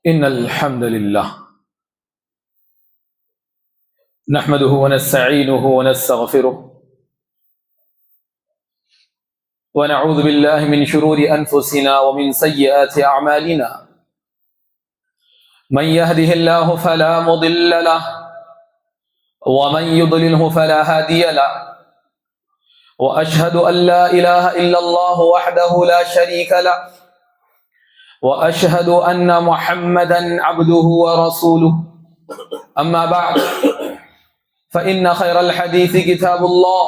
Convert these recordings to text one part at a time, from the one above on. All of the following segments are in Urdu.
إن الحمد لله نحمده ونستعينه ونستغفره ونعوذ بالله من شرور أنفسنا ومن سيئات أعمالنا من يهده الله فلا مضل له ومن يضلله فلا هادي له وأشهد أن لا إله إلا الله وحده لا شريك له وأشهد أن محمدا عبده ورسوله أما بعد فإن خير الحديث كتاب الله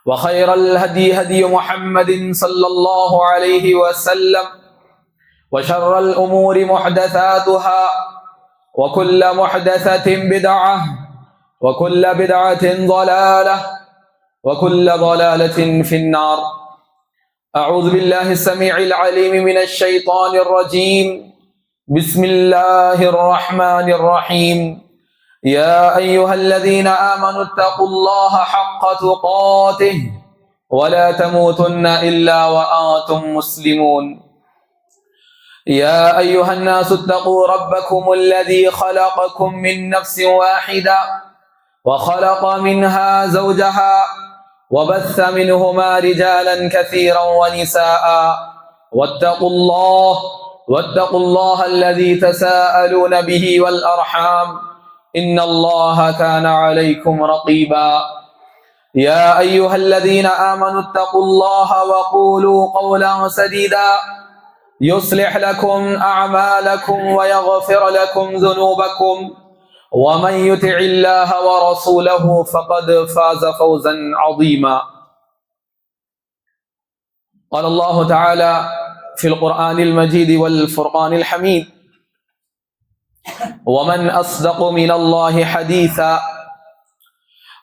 وخير الهدي هدي محمد صلى الله عليه وسلم وشر الأمور محدثاتها وكل محدثة بدعة وكل بدعة ضلالة وكل ضلالة في النار. أعوذ بالله السميع العليم من الشيطان الرجيم. بسم الله الرحمن الرحيم. يا أيها الذين آمنوا اتقوا الله حق تقاته ولا تموتن إلا وأنتم مسلمون. يا أيها الناس اتقوا ربكم الذي خلقكم من نفس واحدة وخلق منها زوجها وبث منهما رجالا كثيرا ونساء واتقوا الله الذي تساءلون به والأرحام إن الله كان عليكم رقيبا. يا أيها الذين آمنوا اتقوا الله وقولوا قولا سديدا يصلح لكم أعمالكم ويغفر لكم ذنوبكم ومن يطع الله ورسوله فقد فاز فوزا عظيما. قال الله تعالى في القرآن المجيد والفرقان الحميد: ومن أصدق من الله حديثا.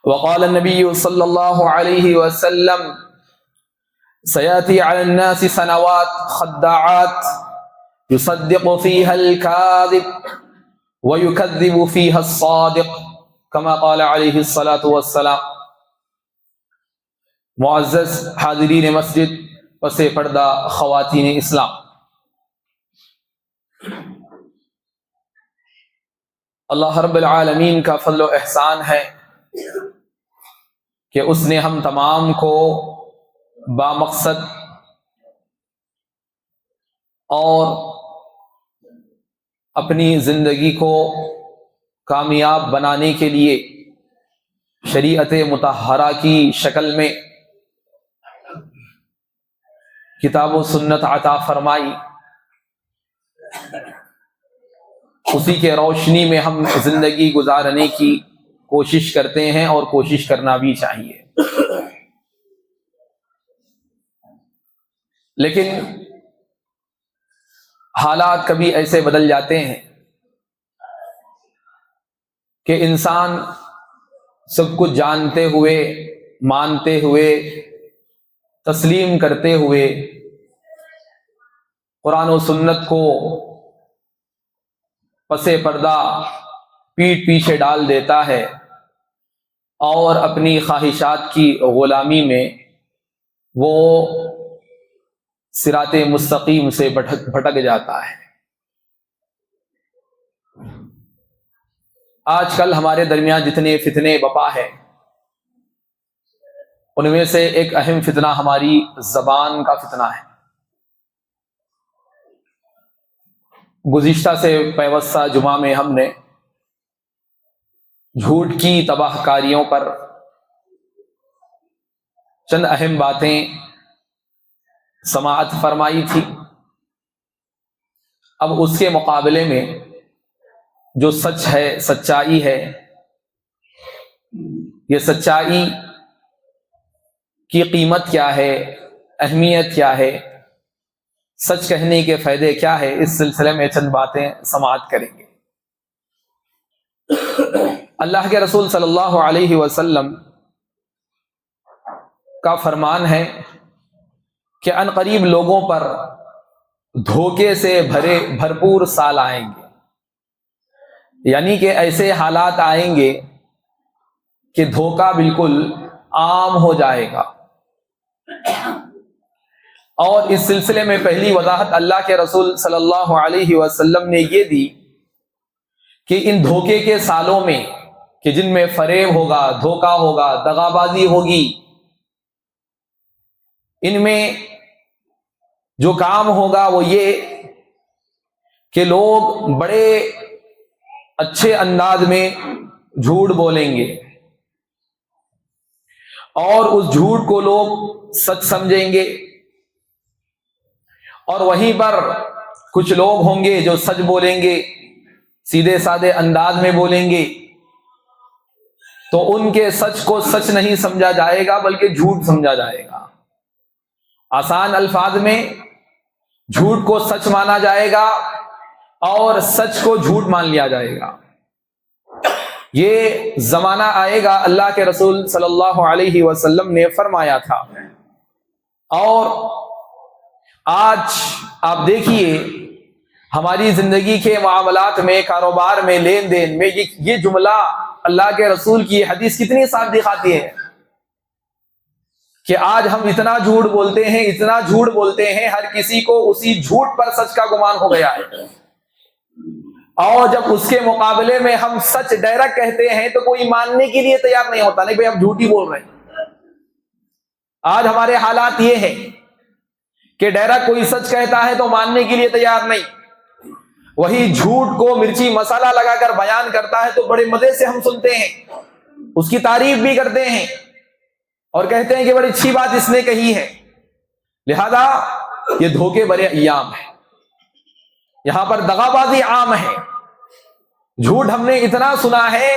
وقال النبي صلى الله عليه وسلم: سيأتي على الناس سنوات خداعات يصدق فيها الكاذب ويكذب فيها الصادق كما قال عليه الصلاة والسلام. معزز حاضرین مسجد، پس پردہ خواتین اسلام، اللہ رب العالمین کا فضل و احسان ہے کہ اس نے ہم تمام کو بامقصد اور اپنی زندگی کو کامیاب بنانے کے لیے شریعت مطہرہ کی شکل میں کتاب و سنت عطا فرمائی. اسی کے روشنی میں ہم زندگی گزارنے کی کوشش کرتے ہیں اور کوشش کرنا بھی چاہیے. لیکن حالات کبھی ایسے بدل جاتے ہیں کہ انسان سب کچھ جانتے ہوئے، مانتے ہوئے، تسلیم کرتے ہوئے قرآن و سنت کو پس پردہ پیٹھ پیچھے ڈال دیتا ہے اور اپنی خواہشات کی غلامی میں وہ صراط مستقیم سے بھٹک جاتا ہے. آج کل ہمارے درمیان جتنے فتنے بپا ہے، ان میں سے ایک اہم فتنہ ہماری زبان کا فتنہ ہے. گزشتہ سے پیوستہ جمعہ میں ہم نے جھوٹ کی تباہ کاریوں پر چند اہم باتیں سماعت فرمائی تھی. اب اس کے مقابلے میں جو سچ ہے، سچائی ہے، یہ سچائی کی قیمت کیا ہے، اہمیت کیا ہے، سچ کہنے کے فائدے کیا ہے، اس سلسلے میں چند باتیں سماعت کریں گے. اللہ کے رسول صلی اللہ علیہ وسلم کا فرمان ہے کہ ان قریب لوگوں پر دھوکے سے بھرپور سال آئیں گے. یعنی کہ ایسے حالات آئیں گے کہ دھوکہ بالکل عام ہو جائے گا اور اس سلسلے میں پہلی وضاحت اللہ کے رسول صلی اللہ علیہ وسلم نے یہ دی کہ ان دھوکے کے سالوں میں کہ جن میں فریب ہوگا، دھوکہ ہوگا، دغا بازی ہوگی، ان میں جو کام ہوگا وہ یہ کہ لوگ بڑے اچھے انداز میں جھوٹ بولیں گے اور اس جھوٹ کو لوگ سچ سمجھیں گے، اور وہیں پر کچھ لوگ ہوں گے جو سچ بولیں گے، سیدھے سادے انداز میں بولیں گے، تو ان کے سچ کو سچ نہیں سمجھا جائے گا بلکہ جھوٹ سمجھا جائے گا۔ آسان الفاظ میں جھوٹ کو سچ مانا جائے گا اور سچ کو جھوٹ مان لیا جائے گا۔ یہ زمانہ آئے گا، اللہ کے رسول صلی اللہ علیہ وسلم نے فرمایا تھا، اور آج آپ دیکھیے ہماری زندگی کے معاملات میں، کاروبار میں، لین دین میں یہ جملہ اللہ کے رسول کی حدیث کتنی صاف دکھاتی ہے کہ آج ہم اتنا جھوٹ بولتے ہیں، اتنا جھوٹ بولتے ہیں، ہر کسی کو اسی جھوٹ پر سچ کا گمان ہو گیا ہے، اور جب اس کے مقابلے میں ہم سچ ڈائریکٹ کہتے ہیں تو کوئی ماننے کے لیے تیار نہیں ہوتا، نہیں بھائی ہم جھوٹ ہی بول رہے ہیں۔ آج ہمارے حالات یہ ہیں کہ ڈائریکٹ کوئی سچ کہتا ہے تو ماننے کے لیے تیار نہیں، وہی جھوٹ کو مرچی مسالہ لگا کر بیان کرتا ہے تو بڑے مزے سے ہم سنتے ہیں، اس کی تعریف بھی کرتے ہیں اور کہتے ہیں کہ بڑی اچھی بات اس نے کہی ہے۔ لہذا یہ دھوکے بڑے ایام ہیں، یہاں پر دغا بازی عام ہے، جھوٹ ہم نے اتنا سنا ہے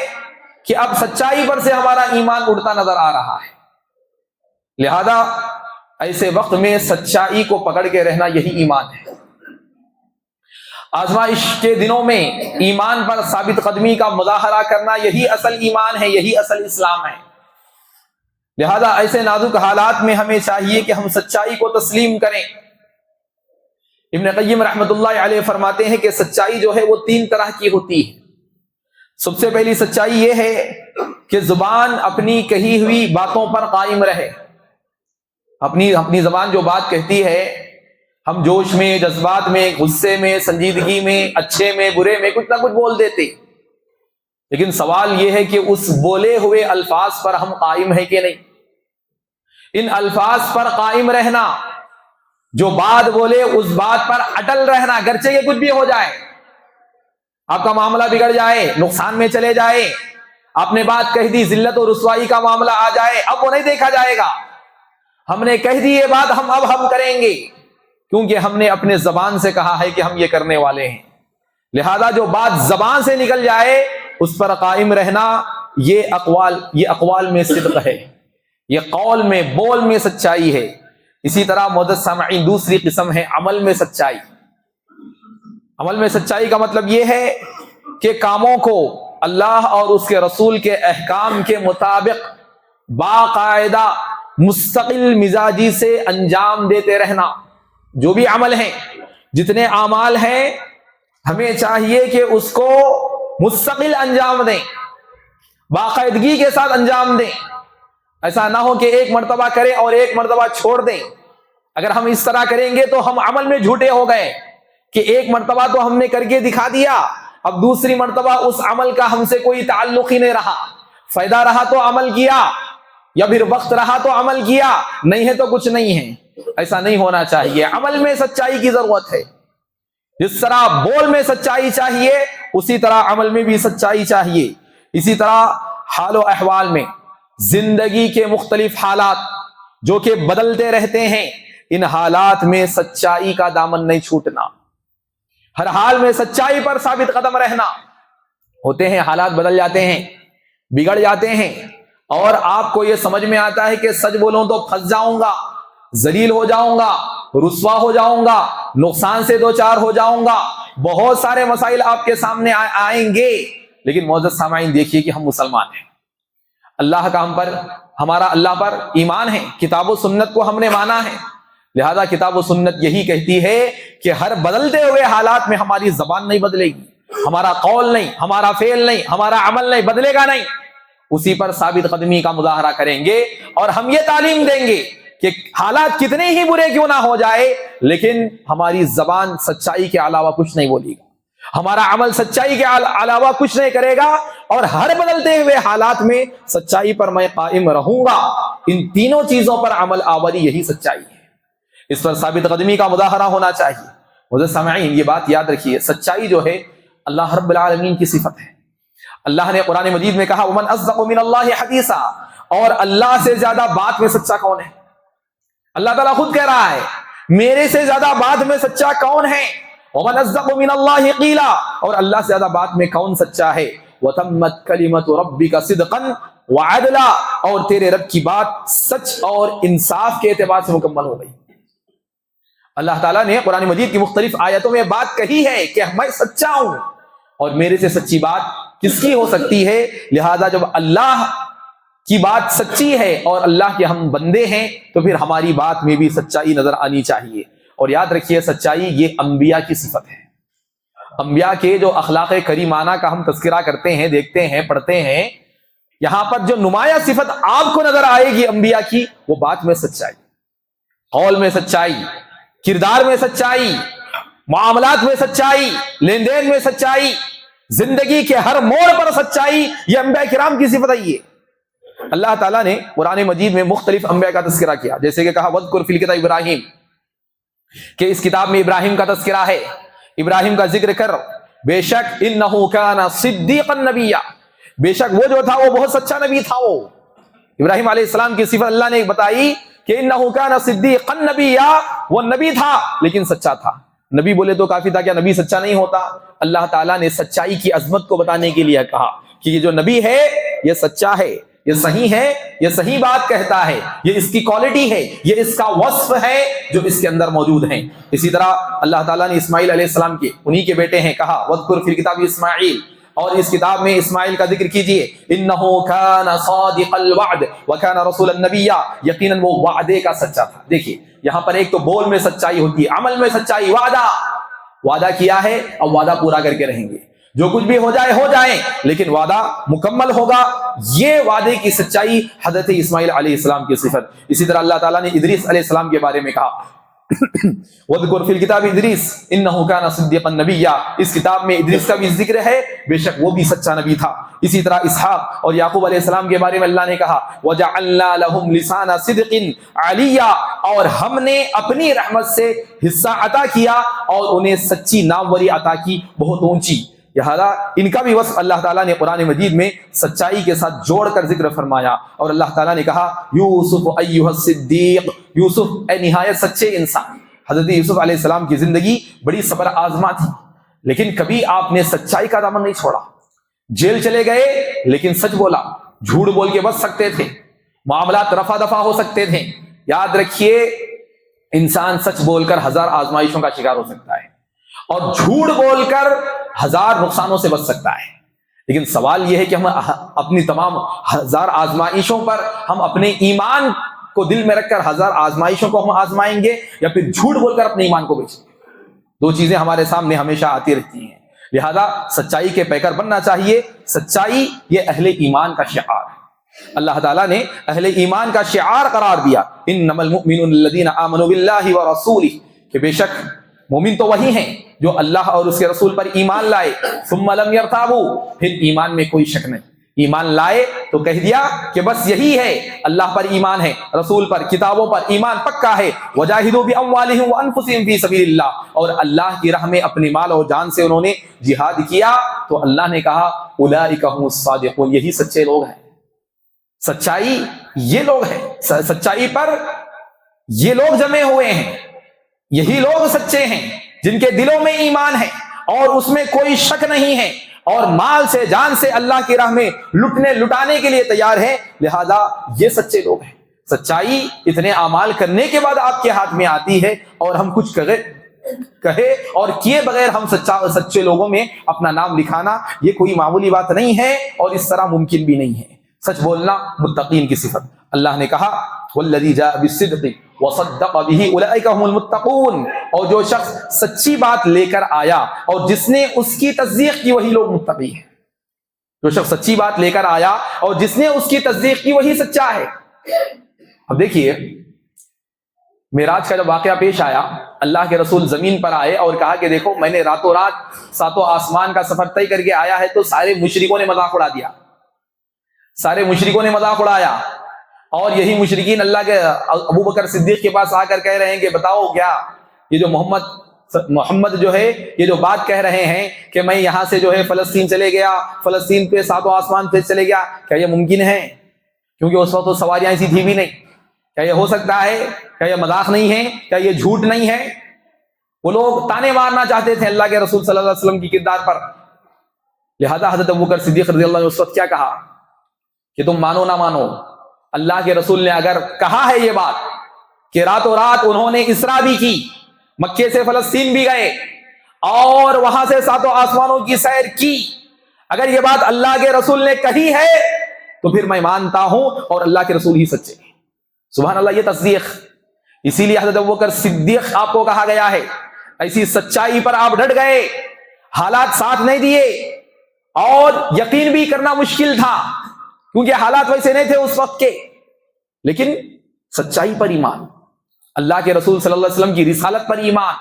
کہ اب سچائی پر سے ہمارا ایمان اڑتا نظر آ رہا ہے۔ لہذا ایسے وقت میں سچائی کو پکڑ کے رہنا یہی ایمان ہے۔ آزمائش کے دنوں میں ایمان پر ثابت قدمی کا مظاہرہ کرنا یہی اصل ایمان ہے، یہی اصل اسلام ہے۔ لہذا ایسے نازک حالات میں ہمیں چاہیے کہ ہم سچائی کو تسلیم کریں۔ ابن قیم رحمۃ اللہ علیہ فرماتے ہیں کہ سچائی جو ہے وہ تین طرح کی ہوتی ہے۔ سب سے پہلی سچائی یہ ہے کہ زبان اپنی کہی ہوئی باتوں پر قائم رہے، اپنی زبان جو بات کہتی ہے، ہم جوش میں، جذبات میں، غصے میں، سنجیدگی میں، اچھے میں، برے میں کچھ نہ کچھ بول دیتے، لیکن سوال یہ ہے کہ اس بولے ہوئے الفاظ پر ہم قائم ہیں کہ نہیں۔ ان الفاظ پر قائم رہنا، جو بات بولے اس بات پر اٹل رہنا، گرچہ یہ کچھ بھی ہو جائے، آپ کا معاملہ بگڑ جائے، نقصان میں چلے جائے، آپ نے بات کہہ دی، ذلت اور رسوائی کا معاملہ آ جائے، اب وہ نہیں دیکھا جائے گا، ہم نے کہہ دی یہ بات، ہم کریں گے، کیونکہ ہم نے اپنے زبان سے کہا ہے کہ ہم یہ کرنے والے ہیں۔ لہذا جو بات زبان سے نکل جائے اس پر قائم رہنا، یہ اقوال میں صدق ہے، یہ قول میں، بول میں سچائی ہے۔ اسی طرح معزز سامعین دوسری قسم ہے عمل میں سچائی۔ عمل میں سچائی کا مطلب یہ ہے کہ کاموں کو اللہ اور اس کے رسول کے احکام کے مطابق باقاعدہ مستقل مزاجی سے انجام دیتے رہنا۔ جو بھی عمل ہیں، جتنے اعمال ہیں، ہمیں چاہیے کہ اس کو مستقل انجام دیں، باقاعدگی کے ساتھ انجام دیں، ایسا نہ ہو کہ ایک مرتبہ کریں اور ایک مرتبہ چھوڑ دیں۔ اگر ہم اس طرح کریں گے تو ہم عمل میں جھوٹے ہو گئے کہ ایک مرتبہ تو ہم نے کر کے دکھا دیا، اب دوسری مرتبہ اس عمل کا ہم سے کوئی تعلق ہی نہیں رہا، فائدہ رہا تو عمل کیا، یا پھر وقت رہا تو عمل کیا، نہیں ہے تو کچھ نہیں ہے۔ ایسا نہیں ہونا چاہیے، عمل میں سچائی کی ضرورت ہے۔ جس طرح بول میں سچائی چاہیے اسی طرح عمل میں بھی سچائی چاہیے۔ اسی طرح حال و احوال میں، زندگی کے مختلف حالات جو کہ بدلتے رہتے ہیں، ان حالات میں سچائی کا دامن نہیں چھوٹنا، ہر حال میں سچائی پر ثابت قدم رہنا۔ ہوتے ہیں حالات بدل جاتے ہیں، بگڑ جاتے ہیں، اور آپ کو یہ سمجھ میں آتا ہے کہ سچ بولوں تو پھنس جاؤں گا، ذلیل ہو جاؤں گا، رسوا ہو جاؤں گا، نقصان سے دو چار ہو جاؤں گا، بہت سارے مسائل آپ کے سامنے آئیں گے۔ لیکن معزز سامعین دیکھیے کہ ہم مسلمان ہیں، اللہ کا ہمارا اللہ پر ایمان ہے، کتاب و سنت کو ہم نے مانا ہے۔ لہذا کتاب و سنت یہی کہتی ہے کہ ہر بدلتے ہوئے حالات میں ہماری زبان نہیں بدلے گی، ہمارا قول نہیں، ہمارا فعل نہیں، ہمارا عمل نہیں بدلے گا، نہیں، اسی پر ثابت قدمی کا مظاہرہ کریں گے، اور ہم یہ تعلیم دیں گے کہ حالات کتنے ہی برے کیوں نہ ہو جائے لیکن ہماری زبان سچائی کے علاوہ کچھ نہیں بولے گا, ہمارا عمل سچائی کے علاوہ کچھ نہیں کرے گا, اور ہر بدلتے ہوئے حالات میں سچائی پر میں قائم رہوں گا. ان تینوں چیزوں پر عمل آوری یہی سچائی ہے, اس پر ثابت قدمی کا مظاہرہ ہونا چاہیے. معزز سامعین, یہ بات یاد رکھیے, سچائی جو ہے اللہ رب العالمین کی صفت ہے. اللہ نے قرآن مجید میں کہا ومن اصدق من اللہ حدیثا, اور اللہ سے زیادہ بات میں سچا کون ہے؟ اللہ تعالیٰ خود کہہ رہا ہے میرے سے زیادہ بات میں سچا کون ہے؟ ومن اصدق من اللہ قیلا, اور اللہ سے زیادہ بات میں کون سچا ہے؟ وتمت کلمۃ ربک صدقا وعدلا, اور تیرے رب کی بات سچ اور انصاف کے اعتبار سے مکمل ہو گئی. اللہ تعالیٰ نے قرآن مجید کی مختلف آیتوں میں بات کہی ہے کہ میں سچا ہوں, اور میرے سے سچی بات کس کی ہو سکتی ہے؟ لہذا جب اللہ کی بات سچی ہے اور اللہ کے ہم بندے ہیں تو پھر ہماری بات میں بھی سچائی نظر آنی چاہیے. اور یاد رکھیے سچائی یہ انبیاء کی صفت ہے. انبیاء کے جو اخلاق کریمانہ کا ہم تذکرہ کرتے ہیں, دیکھتے ہیں, پڑھتے ہیں, یہاں پر جو نمایاں صفت آپ کو نظر آئے گی انبیاء کی, وہ بات میں سچائی, قول میں سچائی, کردار میں سچائی, معاملات میں سچائی, لین دین میں سچائی, زندگی کے ہر موڑ پر سچائی. یہ انبیاء کرام کی صفت ہے. اللہ تعالیٰ نے قرآن مجید میں مختلف انبیاء کا تذکرہ کیا, جیسے کہ کہا وَاذْكُرْ فِي الْكِتَابِ ابراہیم, کہ اس کتاب میں ابراہیم کا تذکرہ ہے, ابراہیم کا ذکر کر, بے شک انہو کان صدیقا نبیا, بے شک وہ جو تھا وہ بہت سچا نبی تھا. وہ ابراہیم علیہ السلام کی صفت اللہ نے بتائی کہ انہو کان صدیقا نبیا, وہ نبی تھا لیکن سچا تھا. نبی بولے تو کافی تھا, کیا نبی سچا نہیں ہوتا؟ اللہ تعالیٰ نے سچائی کی عظمت کو بتانے کے لیے کہا کہ یہ جو نبی ہے یہ سچا ہے, یہ صحیح ہے, یہ صحیح بات کہتا ہے, یہ اس کی کوالٹی ہے, یہ اس کا وصف ہے جو اس کے اندر موجود ہیں. اسی طرح اللہ تعالیٰ نے اسماعیل علیہ السلام کے انہی کے بیٹے ہیں کہا وَاذْكُرْ فِي الْكِتَابِ اسماعیل, اور اس کتاب میں اسماعیل کا ذکر کیجئے, انہو کان صادق الوعد وکان رسولا نبیا, یقیناً وہ وعدے کا سچا تھا. دیکھیے یہاں پر ایک تو بول میں سچائی ہوتی ہے, عمل میں سچائی, وعدہ کیا ہے اب وعدہ پورا کر کے رہیں گے, جو کچھ بھی ہو جائے ہو جائیں لیکن وعدہ مکمل ہوگا. یہ وعدے کی سچائی حضرت اسماعیل علیہ السلام کی صفت. اسی طرح اللہ تعالیٰ نے ادریس علیہ السلام کے بارے میں کہا وَاذْكُرْ فِي الْكِتَابِ ادریس انہو کان صدیقا نبیا, اس کتاب میں ادریس کا بھی ذکر ہے, بے شک وہ بھی سچا نبی تھا. اسی طرح اسحاق اور یعقوب علیہ السلام کے بارے میں اللہ نے کہا وَجَعَلْنَا لَهُمْ لِسَانَ صِدْقٍ عَلِيًّا, اور ہم نے اپنی رحمت سے حصہ عطا کیا اور انہیں سچی ناموری عطا کی, بہت اونچی. لہذا ان کا بھی وصف اللہ تعالیٰ نے قرآن مجید میں سچائی کے ساتھ جوڑ کر ذکر فرمایا. اور اللہ تعالیٰ نے کہا یوسف ایھا الصدیق, یوسف اے نہایت سچے انسان. حضرت یوسف علیہ السلام کی زندگی بڑی صبر آزما تھی, لیکن کبھی آپ نے سچائی کا دامن نہیں چھوڑا. جیل چلے گئے لیکن سچ بولا, جھوٹ بول کے بچ سکتے تھے, معاملات رفع دفع ہو سکتے تھے. یاد رکھیے انسان سچ بول کر ہزار آزمائشوں کا شکار ہو سکتا ہے اور جھوٹ بول کر ہزار نقصانوں سے بچ سکتا ہے. لیکن سوال یہ ہے کہ ہم اپنی تمام ہزار آزمائشوں پر ہم اپنے ایمان کو دل میں رکھ کر ہزار آزمائشوں کو ہم آزمائیں گے یا پھر جھوٹ بول کر اپنے ایمان کو بیچیں گے. دو چیزیں ہمارے سامنے ہمیشہ آتی رہتی ہیں. لہذا سچائی کے پیکر بننا چاہیے. سچائی یہ اہل ایمان کا شعار ہے. اللہ تعالیٰ نے اہل ایمان کا شعار قرار دیا انما المؤمنون الذین آمنوا باللہ ورسولہ, کہ بے شک مومن تو وہی ہیں جو اللہ اور اس کے رسول پر ایمان لائے, ثم لم یرتابوا, پھر ایمان میں کوئی شک نہیں, ایمان لائے تو کہہ دیا کہ بس یہی ہے, اللہ پر ایمان ہے, رسول پر, کتابوں پر ایمان پکا ہے. وجاہدوا باموالہم وانفسہم فی سبیل اللہ, اور اللہ کی راہ میں اپنے مال اور جان سے انہوں نے جہاد کیا. تو اللہ نے کہا اولئک هم الصادقون, یہی سچے لوگ ہیں. سچائی یہ لوگ ہیں, سچائی پر یہ لوگ جمے ہوئے ہیں, یہی لوگ سچے ہیں جن کے دلوں میں ایمان ہے اور اس میں کوئی شک نہیں ہے, اور مال سے جان سے اللہ کی راہ میں لٹانے کے لیے تیار ہے. لہذا یہ سچے لوگ ہیں. سچائی اتنے اعمال کرنے کے بعد آپ کے ہاتھ میں آتی ہے, اور ہم کچھ کہے اور کیے بغیر ہم سچے لوگوں میں اپنا نام لکھانا یہ کوئی معمولی بات نہیں ہے, اور اس طرح ممکن بھی نہیں ہے. سچ بولنا متقین کی صفت. اللہ نے کہا والذی جاء بالصدق وصدق به اولئک هم المتقون, اور جو شخص سچی بات لے کر آیا اور جس نے اس کی تصدیق کی وہی لوگ متقی ہیں. جو شخص سچی بات لے کر آیا اور جس نے اس کی تصدیق کی وہی سچا ہے. اب دیکھیے معراج کا جب واقعہ پیش آیا، اللہ کے رسول زمین پر آئے اور کہا کہ دیکھو میں نے راتوں رات ساتوں آسمان کا سفر طے کر کے آیا ہے، تو سارے مشرکوں نے مذاق اڑا دیا، سارے مشرکوں نے مذاق اڑایا، اور یہی مشرکین اللہ کے ابو بکر صدیق کے پاس آ کر کہہ رہے ہیں کہ بتاؤ کیا یہ جو محمد جو ہے یہ جو بات کہہ رہے ہیں کہ میں یہاں سے جو ہے فلسطین چلے گیا، فلسطین پہ ساتوں آسمان پہ چلے گیا، کیا یہ ممکن ہے؟ کیونکہ اس وقت تو سواریاں ایسی تھی بھی نہیں، کیا یہ ہو سکتا ہے؟ کیا یہ مذاق نہیں ہے؟ کیا یہ جھوٹ نہیں ہے؟ وہ لوگ تانے مارنا چاہتے تھے اللہ کے رسول صلی اللہ علیہ وسلم کی کردار پر، لہذا حضرت ابوبکر صدیق رضی اللہ عنہ اس وقت کیا کہا کہ تم مانو نہ مانو، اللہ کے رسول نے اگر کہا ہے یہ بات کہ راتوں رات انہوں نے اسرا بھی کی، مکے سے فلسطین بھی گئے اور وہاں سے ساتوں آسمانوں کی سیر کی، اگر یہ بات اللہ کے رسول نے کہی ہے تو پھر میں مانتا ہوں اور اللہ کے رسول ہی سچے ہیں۔ سبحان اللہ، یہ تصدیق، اسی لیے حضرت ابوبکر صدیق آپ کو کہا گیا ہے، ایسی سچائی پر آپ ڈٹ گئے، حالات ساتھ نہیں دیے اور یقین بھی کرنا مشکل تھا کیونکہ حالات ویسے نہیں تھے اس وقت کے، لیکن سچائی پر ایمان، اللہ کے رسول صلی اللہ علیہ وسلم کی رسالت پر ایمان،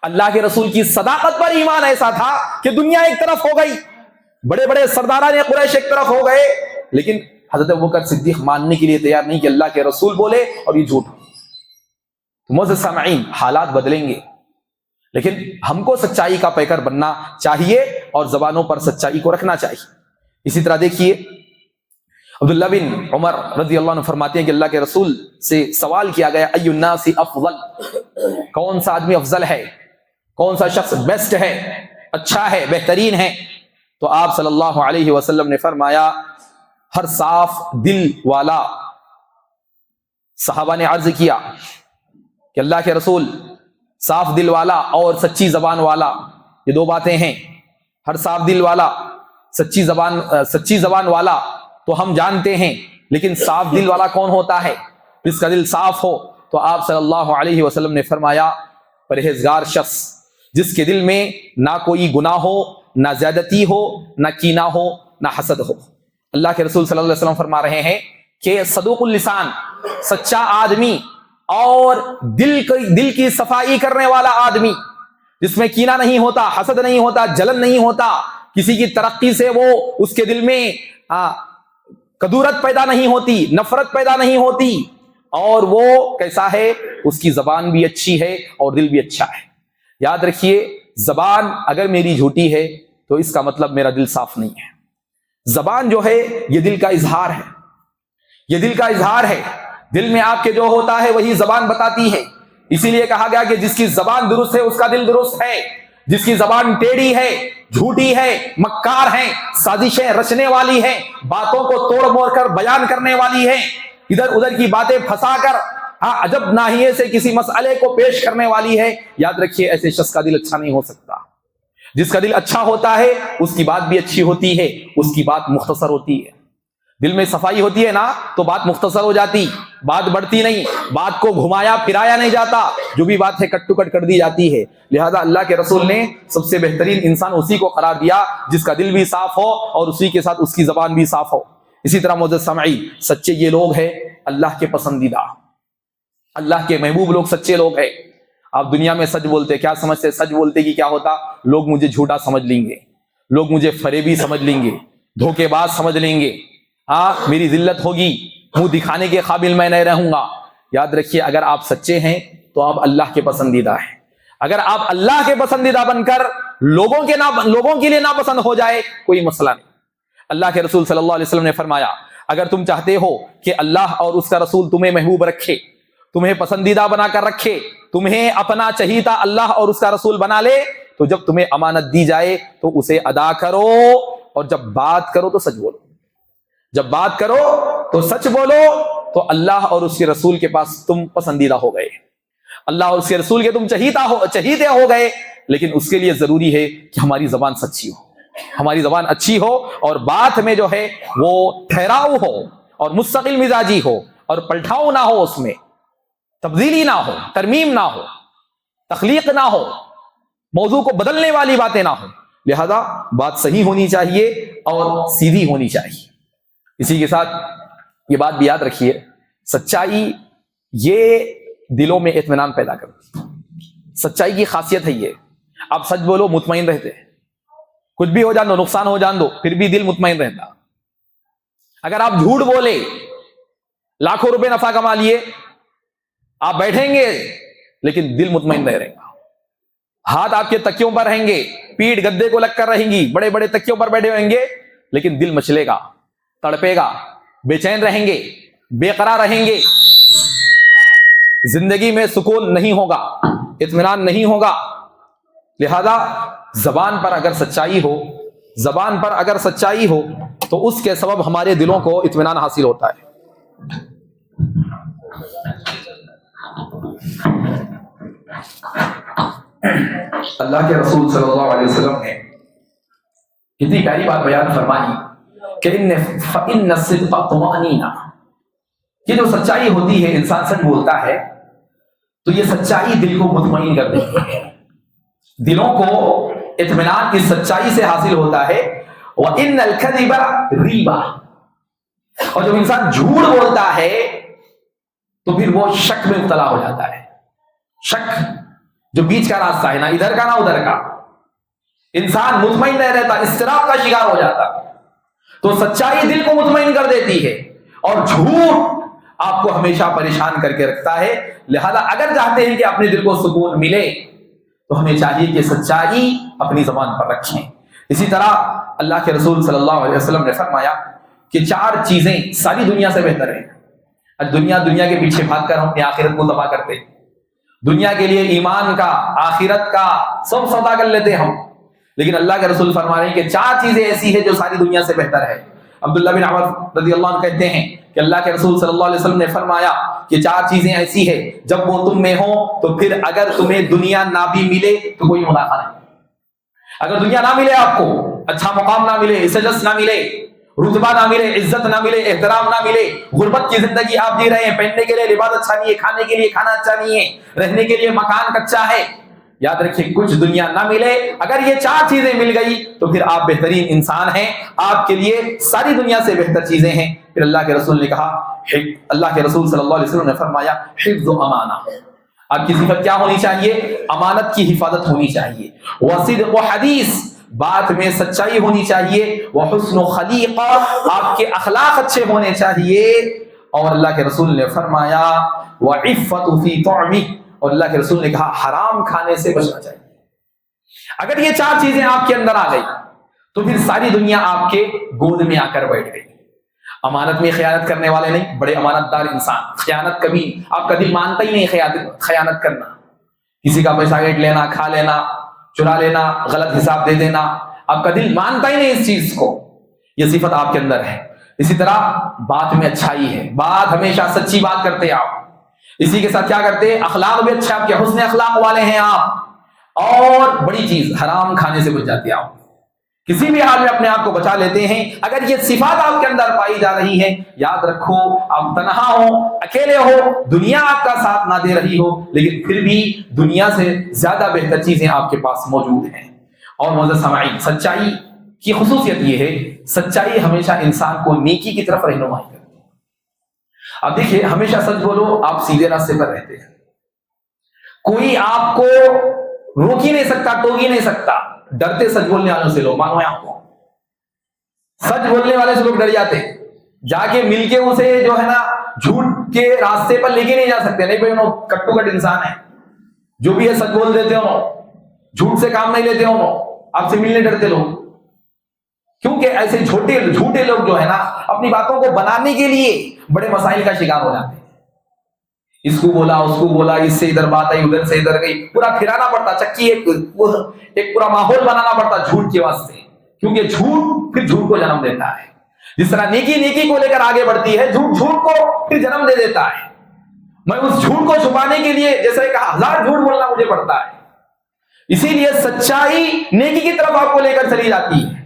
اللہ کے رسول کی صداقت پر ایمان ایسا تھا کہ دنیا ایک طرف ہو گئی، بڑے بڑے سرداران قریش ایک طرف ہو گئے، لیکن حضرت ابوبکر صدیق ماننے کے لیے تیار نہیں کہ اللہ کے رسول بولے اور یہ جھوٹ ہو۔ تو معزز سامعین، حالات بدلیں گے لیکن ہم کو سچائی کا پیکر بننا چاہیے اور زبانوں پر سچائی کو رکھنا چاہیے۔ اسی طرح دیکھیے عبداللہ بن عمر رضی اللہ عنہ فرماتے ہیں کہ اللہ کے رسول سے سوال کیا گیا ای الناس افضل، کون سا آدمی افضل ہے، کون سا شخص بیسٹ ہے، اچھا ہے، بہترین ہے؟ تو آپ صلی اللہ علیہ وسلم نے فرمایا ہر صاف دل والا۔ صحابہ نے عرض کیا کہ اللہ کے رسول، صاف دل والا اور سچی زبان والا یہ دو باتیں ہیں، ہر صاف دل والا، سچی زبان والا تو ہم جانتے ہیں، لیکن صاف دل والا کون ہوتا ہے؟ جس کا دل صاف ہو۔ تو آپ صلی اللہ علیہ وسلم نے فرمایا پرہیزگار شخص جس کے دل میں نہ کوئی گناہ ہو، نہ زیادتی ہو، نہ کینہ ہو، نہ حسد ہو۔ اللہ کے رسول صلی اللہ علیہ وسلم فرما رہے ہیں کہ صدوق اللسان، سچا آدمی اور دل کی صفائی کرنے والا آدمی جس میں کینہ نہیں ہوتا، حسد نہیں ہوتا، جلن نہیں ہوتا، کسی کی ترقی سے وہ اس کے دل میں کدورت پیدا نہیں ہوتی، نفرت پیدا نہیں ہوتی، اور وہ کیسا ہے؟ اس کی زبان بھی اچھی ہے اور دل بھی اچھا ہے۔ یاد رکھیے، زبان اگر میری جھوٹی ہے تو اس کا مطلب میرا دل صاف نہیں ہے۔ زبان جو ہے یہ دل کا اظہار ہے، یہ دل کا اظہار ہے، دل میں آپ کے جو ہوتا ہے وہی زبان بتاتی ہے۔ اسی لیے کہا گیا کہ جس کی زبان درست ہے اس کا دل درست ہے، جس کی زبان ٹیڑھی ہے، جھوٹی ہے، مکار ہے، سازشیں رچنے والی ہے، باتوں کو توڑ موڑ کر بیان کرنے والی ہے، ادھر ادھر کی باتیں پھنسا کر عجب ناحیے سے کسی مسئلے کو پیش کرنے والی ہے، یاد رکھیے ایسے شخص کا دل اچھا نہیں ہو سکتا۔ جس کا دل اچھا ہوتا ہے اس کی بات بھی اچھی ہوتی ہے، اس کی بات مختصر ہوتی ہے۔ دل میں صفائی ہوتی ہے نا تو بات مختصر ہو جاتی، بات بڑھتی نہیں، بات کو گھمایا پھرایا نہیں جاتا، جو بھی بات ہے کٹ ٹو کٹ کر دی جاتی ہے۔ لہذا اللہ کے رسول نے سب سے بہترین انسان اسی کو قرار دیا جس کا دل بھی صاف ہو اور اسی کے ساتھ اس کی زبان بھی صاف ہو۔ اسی طرح معزز سامعین، سچے یہ لوگ ہیں اللہ کے پسندیدہ، اللہ کے محبوب لوگ سچے لوگ ہیں۔ آپ دنیا میں سچ بولتے کیا سمجھتے؟ سچ بولتے کہ کیا ہوتا؟ لوگ مجھے جھوٹا سمجھ لیں گے، لوگ مجھے فریبی سمجھ لیں گے، دھوکے باز سمجھ لیں گے، میری ذلت ہوگی، منہ دکھانے کے قابل میں نہیں رہوں گا۔ یاد رکھیے اگر آپ سچے ہیں تو آپ اللہ کے پسندیدہ ہیں۔ اگر آپ اللہ کے پسندیدہ بن کر لوگوں کے لیے ناپسند ہو جائے کوئی مسئلہ نہیں۔ اللہ کے رسول صلی اللہ علیہ وسلم نے فرمایا اگر تم چاہتے ہو کہ اللہ اور اس کا رسول تمہیں محبوب رکھے، تمہیں پسندیدہ بنا کر رکھے، تمہیں اپنا چہیتا اللہ اور اس کا رسول بنا لے، تو جب تمہیں امانت دی جائے تو اسے ادا کرو، اور جب بات کرو تو سچ بولو، جب بات کرو تو سچ بولو، تو اللہ اور اس کے رسول کے پاس تم پسندیدہ ہو گئے، اللہ اور اس کے رسول کے تم چہیتے ہو گئے۔ لیکن اس کے لیے ضروری ہے کہ ہماری زبان سچی ہو، ہماری زبان اچھی ہو، اور بات میں جو ہے وہ ٹھہراؤ ہو اور مستقل مزاجی ہو، اور پلٹاؤ نہ ہو، اس میں تبدیلی نہ ہو، ترمیم نہ ہو، تخلیق نہ ہو، موضوع کو بدلنے والی باتیں نہ ہو۔ لہذا بات صحیح ہونی چاہیے اور سیدھی ہونی چاہیے۔ اسی کے ساتھ یہ بات بھی یاد رکھیے، سچائی یہ دلوں میں اطمینان پیدا کرتی ہے. سچائی کی خاصیت ہے یہ. آپ سچ بولو مطمئن رہتے ہیں, کچھ بھی ہو جان دو, نقصان ہو جان دو, پھر بھی دل مطمئن رہتا. اگر آپ جھوٹ بولے, لاکھوں روپے نفع کما لیے, آپ بیٹھیں گے لیکن دل مطمئن نہیں رہے گا. ہاتھ آپ کے تکیوں پر رہیں گے, پیٹھ گدے کو لگ کر رہیں گی, بڑے بڑے تکیوں پر بیٹھے ہوئیں گے, لیکن دل مچلے گا, تڑپے گا, بے چین رہیں گے, بے قرار رہیں گے. زندگی میں سکون نہیں ہوگا, اطمینان نہیں ہوگا. لہذا زبان پر اگر سچائی ہو, زبان پر اگر سچائی ہو تو اس کے سبب ہمارے دلوں کو اطمینان حاصل ہوتا ہے. اللہ کے رسول صلی اللہ علیہ وسلم نے کتنی پیاری بات بیان فرمائی کہ فَإِنَّ الصِّدْقَ طُمَأْنِينَہ, کہ جو سچائی ہوتی ہے, انسان سچ بولتا ہے تو یہ سچائی دل کو مطمئن کر دیتی ہے, دلوں کو اطمینان اس سچائی سے حاصل ہوتا ہے. وَإِنَّ الْكَذِبَ رِيبَةٌ, اور جب انسان جھوٹ بولتا ہے تو پھر وہ شک میں مبتلا ہو جاتا ہے. شک جو بیچ کا راستہ ہے, نہ ادھر کا نہ ادھر کا, انسان مطمئن نہیں رہتا, اضطراب کا شکار ہو جاتا. تو سچائی دل کو مطمئن کر دیتی ہے اور جھوٹ آپ کو ہمیشہ پریشان کر کے رکھتا ہے. لہذا اگر چاہتے ہیں کہ اپنے دل کو سکون ملے تو ہمیں چاہیے کہ سچائی اپنی زبان پر رکھیں. اسی طرح اللہ کے رسول صلی اللہ علیہ وسلم نے فرمایا کہ 4 چیزیں ساری دنیا سے بہتر ہیں. آج دنیا کے پیچھے بھاگ کر ہم اپنی آخرت کو تباہ کرتے, دنیا کے لیے ایمان کا, آخرت کا سب سودا کر لیتے ہم. لیکن اللہ کے رسول فرما رہے ہیں کہ 4 چیزیں ایسی ہیں جو ساری دنیا سے بہتر ہے. عبداللہ بن عمر رضی اللہ عنہ کہتے ہیں کہ اللہ کے رسول صلی اللہ علیہ وسلم نے فرمایا کہ 4 چیزیں ایسی ہیں جب وہ تم میں ہوں تو پھر اگر تمہیں دنیا نہ بھی ملے تو کوئی منافع نہیں. اگر دنیا نہ ملے, آپ کو اچھا مقام نہ ملے, عزت نہ ملے, رتبہ نہ ملے, عزت نہ ملے, احترام نہ ملے, غربت کی زندگی آپ جی رہے ہیں, پہننے کے لیے لباس اچھا نہیں ہے, کھانے کے لیے کھانا اچھا نہیں ہے, رہنے کے لیے مکان کچا ہے, یاد رکھیے کچھ دنیا نہ ملے, اگر یہ 4 چیزیں مل گئی تو پھر آپ بہترین انسان ہیں, آپ کے لیے ساری دنیا سے بہتر چیزیں ہیں. پھر اللہ کے رسول نے کہا, اللہ کے رسول صلی اللہ علیہ وسلم نے فرمایا حفظ و امانہ, آپ کی صفت کیا ہونی چاہیے؟ امانت کی حفاظت ہونی چاہیے. وصدق و حدیث, بات میں سچائی ہونی چاہیے. وحسن خلیقہ, آپ کے اخلاق اچھے ہونے چاہیے. اور اللہ کے رسول نے فرمایا وعفت فی طعمہ, اور اللہ کے رسول نے کہا حرام کھانے سے بچنا چاہیے. اگر یہ 4 چیزیں آپ کے اندر آ گئی تو پھر ساری دنیا آپ کے گود میں آ کر بیٹھ گئی. امانت میں خیانت کرنے والے نہیں, بڑے امانت دار انسان. خیانت کبھی آپ کا دل مانتا ہی نہیں, خیانت کرنا, کسی کا پیسہ ایٹ لینا, کھا لینا, چرا لینا, غلط حساب دے دینا, آپ کا دل مانتا ہی نہیں اس چیز کو. یہ صفت آپ کے اندر ہے. اسی طرح بات میں اچھائی ہے, بات ہمیشہ سچی بات کرتے ہیں آپ. اسی کے ساتھ کیا کرتے ہیں, اخلاق بھی اچھا, آپ کے حسن اخلاق والے ہیں آپ. اور بڑی چیز حرام کھانے سے بچ جاتے ہیں آپ, کسی بھی حال میں اپنے آپ کو بچا لیتے ہیں. اگر یہ صفات آپ کے اندر پائی جا رہی ہیں, یاد رکھو آپ تنہا ہو, اکیلے ہو, دنیا آپ کا ساتھ نہ دے رہی ہو, لیکن پھر بھی دنیا سے زیادہ بہتر چیزیں آپ کے پاس موجود ہیں. اور معزز سامعین, سچائی کی خصوصیت یہ ہے, سچائی ہمیشہ انسان کو نیکی کی طرف رہنمائی کرتی ہے. اب دیکھیے, ہمیشہ سچ بولو, آپ سیدھے راستے پر رہتے ہیں, کوئی آپ کو روک ہی نہیں سکتا, ٹوک ہی نہیں سکتا. ڈرتے سچ بولنے والوں سے لوگ, مانو آپ کو, سچ بولنے والے سے لوگ ڈر جاتے ہیں. جا کے مل کے اسے جو ہے نا جھوٹ کے راستے پر لے کے نہیں جا سکتے. نہیں بھائی, انہوں کٹو کٹ انسان ہے, جو بھی ہے سچ بول دیتے ہو, جھوٹ سے کام نہیں لیتے ہو, آپ سے ملنے ڈرتے لوگ. کیونکہ ایسے جھوٹے لوگ جو ہے نا اپنی باتوں کو بنانے کے لیے بڑے مسائل کا شکار ہو جاتے ہیں. اس کو بولا, اس کو بولا, اس سے ادھر بات آئی, ادھر سے ادھر گئی, پورا پھرانا پڑتا چکی, ایک پورا ماحول بنانا پڑتا جھوٹ کے واسطے. کیونکہ جھوٹ پھر جھوٹ کو جنم دیتا ہے. جس طرح نیکی کو لے کر آگے بڑھتی ہے, جھوٹ کو پھر جنم دے دیتا ہے. میں اس جھوٹ کو چھپانے کے لیے جیسے کہا 1000 جھوٹ بولنا مجھے پڑتا ہے. اسی لیے سچائی نیکی کی طرف آپ کو لے کر چلی جاتی ہے.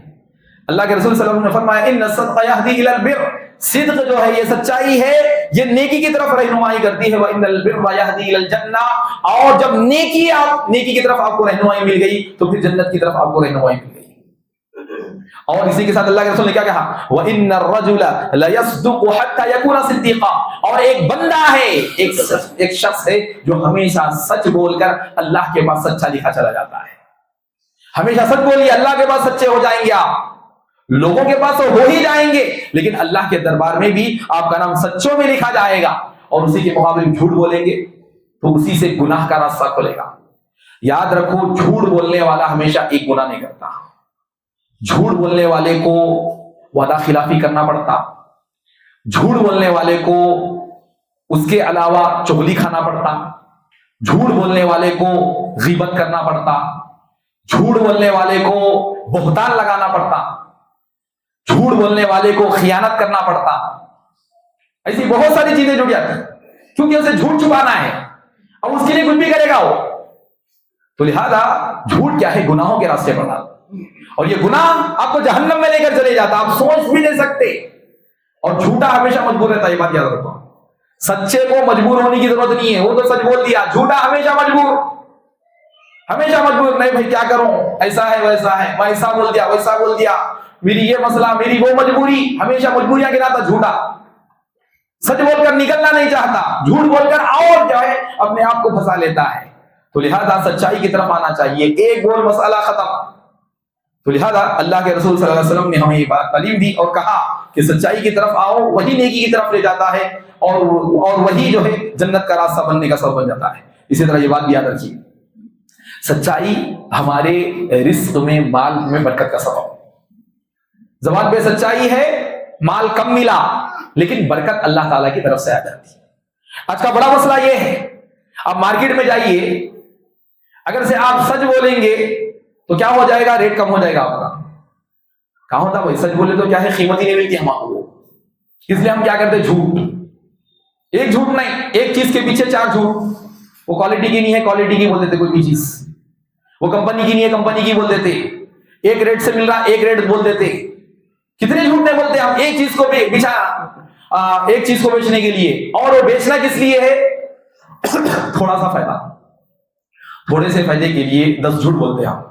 اللہ کے رسول صلی اللہ علیہ وسلم نے فرمایا ان الصدق یہدی الی البر, صدق جو ہے, یہ سچائی ہے, یہ نیکی کی طرف رہنمائی کرتی ہے. وان البر یہدی الی الجنہ, اور جب نیکی کی طرف آپ کو رہنمائی مل گئی تو پھر جنت کی طرف آپ کو رہنمائی مل گئی. اور اسی کے ساتھ اللہ کے رسول نے کیا کہا، وَإِنَّ الرَّجُلَ لَيَصْدُقُ حَتَّى يَكُونَ صِدِّيقًا، اور ایک بندہ ہے، ایک شخص ہے جو ہمیشہ سچ بول کر اللہ کے پاس سچا لکھا چلا جاتا ہے. ہمیشہ سچ بولیے، اللہ کے پاس سچے ہو جائیں گے آپ. لوگوں کے پاس تو ہو ہی جائیں گے لیکن اللہ کے دربار میں بھی آپ کا نام سچوں میں لکھا جائے گا. اور اسی کے مقابلے میں جھوٹ بولیں گے تو اسی سے گناہ کا راستہ کھلے گا. یاد رکھو، جھوٹ بولنے والا ہمیشہ ایک گناہ نہیں کرتا. جھوٹ بولنے والے کو وعدہ خلافی کرنا پڑتا، جھوٹ بولنے والے کو اس کے علاوہ چغلی کھانا پڑتا، جھوٹ بولنے والے کو غیبت کرنا پڑتا، جھوٹ بولنے والے کو بہتان لگانا پڑتا، جھوٹ بولنے والے کو خیانت کرنا پڑتا. ایسی بہت ساری چیزیں جڑ جاتی ہیں کیونکہ اسے جھوٹ چھپانا ہے اور اس کے لیے کچھ بھی کرے گا وہ. تو لہذا جھوٹ کیا ہے، گناہوں کے راستے پر ڈال، اور یہ گناہ آپ کو جہنم میں لے کر چلے جاتا، آپ سوچ بھی نہیں سکتے. اور جھوٹا ہمیشہ مجبور رہتا ہے، یہ بات یاد رکھو. سچے کو مجبور ہونے کی ضرورت نہیں ہے، وہ تو سچ بول دیا. جھوٹا ہمیشہ مجبور، ہمیشہ مجبور. نہیں بھائی کیا کروں، ایسا ہے ویسا ہے، میں ایسا بول دیا ویسا بول دیا، میری یہ مسئلہ، میری وہ مجبوری. ہمیشہ مجبوریاں گراتا جھوٹا. سچ بول کر نکلنا نہیں چاہتا، جھوٹ بول کر اور جو ہے اپنے آپ کو پھنسا لیتا ہے. تو لہذا سچائی کی طرف آنا چاہیے. ایک بول مسئلہ ختم. تو لہذا اللہ کے رسول صلی اللہ علیہ وسلم نے ہمیں یہ بات تعلیم دی اور کہا کہ سچائی کی طرف آؤ، وہی نیکی کی طرف لے جاتا ہے اور وہی جو ہے جنت کا راستہ بننے کا سبب بن جاتا ہے. اسی طرح یہ بات بھی یاد رکھیے، سچائی ہمارے رزق میں، مال میں برکت کا سبب. زبان پہ سچائی ہے، مال کم ملا لیکن برکت اللہ تعالیٰ کی طرف سے آ جاتی ہے. آج کا بڑا مسئلہ یہ ہے، آپ مارکیٹ میں جائیے، اگر سے آپ سچ بولیں گے تو کیا ہو جائے گا، ریٹ کم ہو جائے گا آپ کا. کہاں ہوتا بھائی، سچ بولے تو کیا ہے، قیمت ہی نہیں ملتی ہم کو. اس لیے ہم کیا کرتے، جھوٹ. ایک جھوٹ نہیں، ایک چیز کے پیچھے 4 جھوٹ. وہ کوالٹی کی نہیں ہے، کوالٹی کی بول دیتے کوئی بھی چیز. وہ کمپنی کی نہیں ہے، کمپنی کی بول دیتے. ایک ریٹ سے مل رہا، ایک ریٹ بول دیتے. کتنے جھوٹ نہیں بولتے ہم ایک چیز کو ایک چیز کو بیچنے کے لیے. اور وہ بیچنا کس لیے ہے، تھوڑا سا فائدہ، تھوڑے سے فائدے کے لیے 10 جھوٹ بولتے ہیں ہم.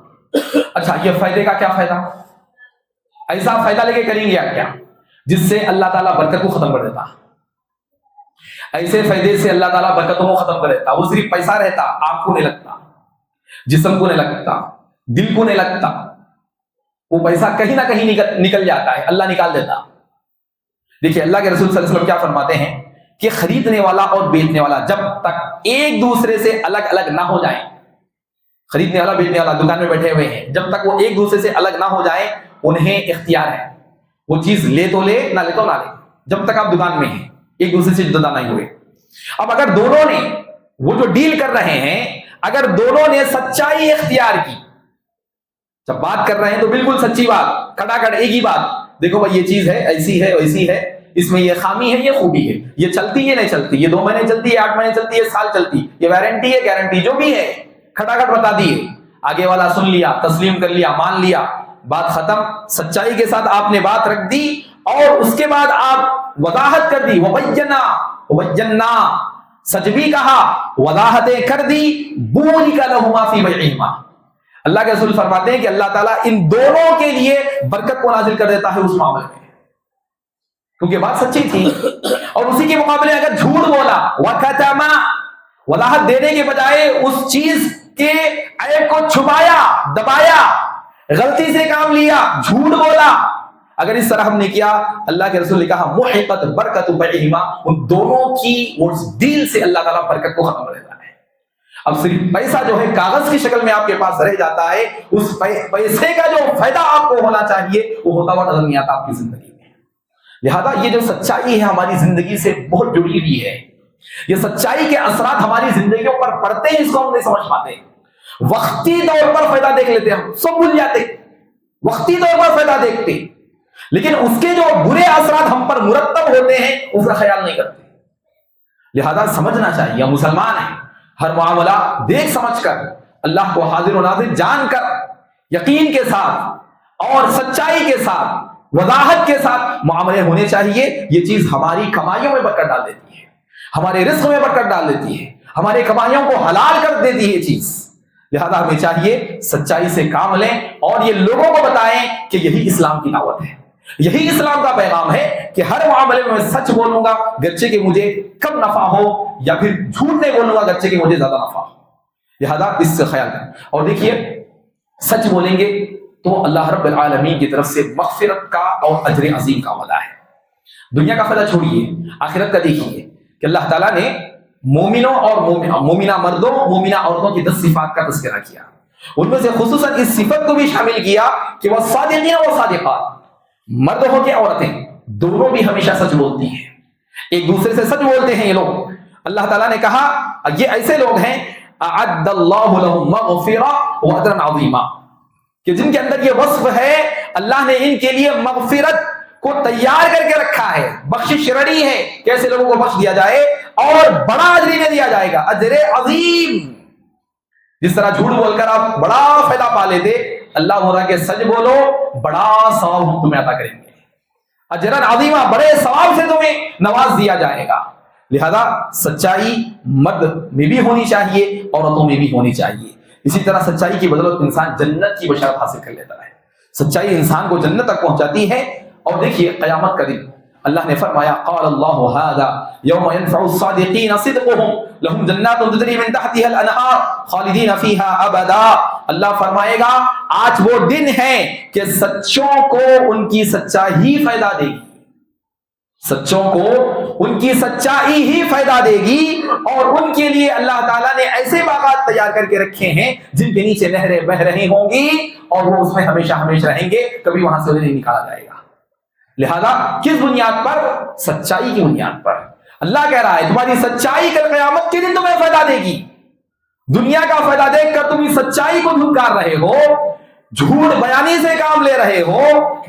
اچھا یہ فائدے کا کیا فائدہ، ایسا فائدہ لے کے کریں گے کیا جس سے اللہ تعالیٰ برکت کو ختم کر دیتا. ایسے فائدے سے اللہ تعالیٰ برکتوں کو ختم کر دیتا. وہ صرف پیسہ رہتا، آنکھ کو نہیں لگتا، جسم کو نہیں لگتا، دل کو نہیں لگتا. وہ پیسہ کہیں نہ کہیں نکل جاتا ہے، اللہ نکال دیتا. دیکھیے اللہ کے رسول صلی اللہ علیہ وسلم کیا فرماتے ہیں کہ خریدنے والا اور بیچنے والا جب تک ایک دوسرے سے الگ الگ نہ ہو جائیں، خریدنے والا بیچنے والا دکان میں بیٹھے ہوئے ہیں، جب تک وہ ایک دوسرے سے الگ نہ ہو جائیں انہیں اختیار ہے، وہ چیز لے تو لے، نہ لے تو نہ لے، جب تک آپ دکان میں ہیں ایک دوسرے سے جدا نہیں ہوئے. اب اگر دونوں نے، وہ جو ڈیل کر رہے ہیں، اگر دونوں نے سچائی اختیار کی، جب بات کر رہے ہیں تو بالکل سچی بات، کھڑا کھڑ ایک ہی بات، دیکھو بھائی یہ چیز ہے، ایسی ہے ویسی ہے، اس میں یہ خامی ہے، یہ خوبی ہے، یہ چلتی ہے نہیں چلتی، یہ 2 مہینے چلتی ہے، 8 مہینے چلتی ہے، سال چلتی، یہ وارنٹی ہے گارنٹی، جو بھی ہے کھٹا کھٹ بتا دیے. آگے والا سن لیا، تسلیم کر لیا، مان لیا، بات ختم. سچائی کے ساتھ آپ نے بات رکھ دی اور اس کے بعد آپ وضاحت کر دی. وبینا، سچ بھی کہا، وضاحتیں کر دی. بورک لہما فی بیعہما، اللہ کے رسول فرماتے ہیں کہ اللہ تعالیٰ ان دونوں کے لیے برکت کو نازل کر دیتا ہے اس معاملے میں، کیونکہ بات سچی تھی. اور اسی کے مقابلے اگر جھوٹ بولا، وکتما، وضاحت دینے کے بجائے اس چیز کے عیب کو چھپایا، دبایا، غلطی سے کام لیا، جھوٹ بولا، اگر اس طرح ہم نے کیا، اللہ کے رسول نے کہا محقت برکت بیعہما، ان دونوں کی اس ڈیل سے اللہ تعالیٰ برکت کو ختم کر دیتا ہے. اب صرف پیسہ جو ہے کاغذ کی شکل میں آپ کے پاس رہ جاتا ہے، اس پیسے کا جو فائدہ آپ کو ہونا چاہیے وہ ہوتا ہوا نظر نہیں آتا آپ کی زندگی میں. لہذا یہ جو سچائی ہے ہماری زندگی سے بہت جڑی ہوئی ہے. یہ سچائی کے اثرات ہماری زندگیوں پر پڑتے ہیں، اس کو ہم نہیں سمجھ پاتے. وقتی طور پر فائدہ دیکھ لیتے، ہم سب بھول جاتے، وقتی طور پر فائدہ دیکھتے، لیکن اس کے جو برے اثرات ہم پر مرتب ہوتے ہیں اس کا خیال نہیں کرتے. لہذا سمجھنا چاہیے، ہم مسلمان ہیں، ہر معاملہ دیکھ سمجھ کر، اللہ کو حاضر و ناظر جان کر، یقین کے ساتھ اور سچائی کے ساتھ، وضاحت کے ساتھ معاملے ہونے چاہیے. یہ چیز ہماری کمائیوں میں برکت ڈال دیتی ہے، ہمارے رزق میں برکت ڈال دیتی ہے، ہمارے کمائیوں کو حلال کر دیتی ہے چیز. لہذا ہمیں چاہیے سچائی سے کام لیں اور یہ لوگوں کو بتائیں کہ یہی اسلام کی دعوت ہے، یہی اسلام کا پیغام ہے کہ ہر معاملے میں میں سچ بولوں گا گرچہ کہ مجھے کم نفع ہو، یا پھر جھوٹ نہیں بولوں گا گرچہ کہ مجھے زیادہ نفع ہو۔ لہذا اس سے خیال کریں، اور دیکھیے سچ بولیں گے تو اللہ رب العالمین کی طرف سے مغفرت کا اور اجر عظیم کا وعدہ ہے۔ دنیا کا فائدہ چھوڑیے، آخرت کا دیکھیے کہ اللہ تعالیٰ نے مومنوں اور مومنہ مردوں مومنہ عورتوں کی 10 صفات کا تذکرہ کیا، ان میں سے خصوصاً اس صفت کو بھی شامل کیا کہ وہ صادقین و صادقات، مرد ہو کے عورتیں دونوں بھی ہمیشہ سچ بولتی ہیں، ایک دوسرے سے سچ بولتے ہیں یہ لوگ۔ اللہ تعالیٰ نے کہا یہ ایسے لوگ ہیں اعد اللہ لهم مغفرہ واجرا عظیما، کہ جن کے اندر یہ وصف ہے اللہ نے ان کے لیے مغفرت کو تیار کر کے رکھا ہے، بخشش ریڈی ہے کہ ایسے لوگوں کو بخش دیا جائے اور بڑا اجر انہیں دیا جائے گا، اجر عظیم۔ جس طرح جھوٹ بول کر آپ بڑا فائدہ پا لیتے، اللہ بولا کہ سچ بولو بڑا ثواب ہم تمہیں عطا کریں گے، اجر عظیمہ، بڑے ثواب سے تمہیں نواز دیا جائے گا۔ لہذا سچائی مرد میں بھی ہونی چاہیے، عورتوں میں بھی ہونی چاہیے۔ اسی طرح سچائی کی بدولت انسان جنت کی بشارت حاصل کر لیتا ہے، سچائی انسان کو جنت تک پہنچاتی ہے۔ اور دیکھیے قیامت کا دن اللہ نے فرمایا قال اللہ ھذا یوم ينفع الصادقین صدقهم لهم جنات تجری من تحتها الانہار خالدین فیہا ابدا۔ اللہ فرمائے گا آج وہ دن ہے کہ سچوں کو ان کی سچائی ہی فائدہ دے گی، سچوں کو ان کی سچائی ہی فائدہ دے گی، اور ان کے لیے اللہ تعالیٰ نے ایسے باغات تیار کر کے رکھے ہیں جن کے نیچے نہریں بہ رہی ہوں گی، اور وہ اس میں ہمیشہ ہمیشہ رہیں گے، کبھی وہاں سے انہیں نہیں نکالا جائے گا۔ لہذا کس بنیاد پر؟ سچائی کی بنیاد پر۔ اللہ کہہ رہا ہے تمہاری سچائی کل قیامت کے دن تمہیں فائدہ دے گی۔ دنیا کا فائدہ دیکھ کر تم اس سچائی کو دھنکار رہے ہو، جھوٹ بیانی سے کام لے رہے ہو،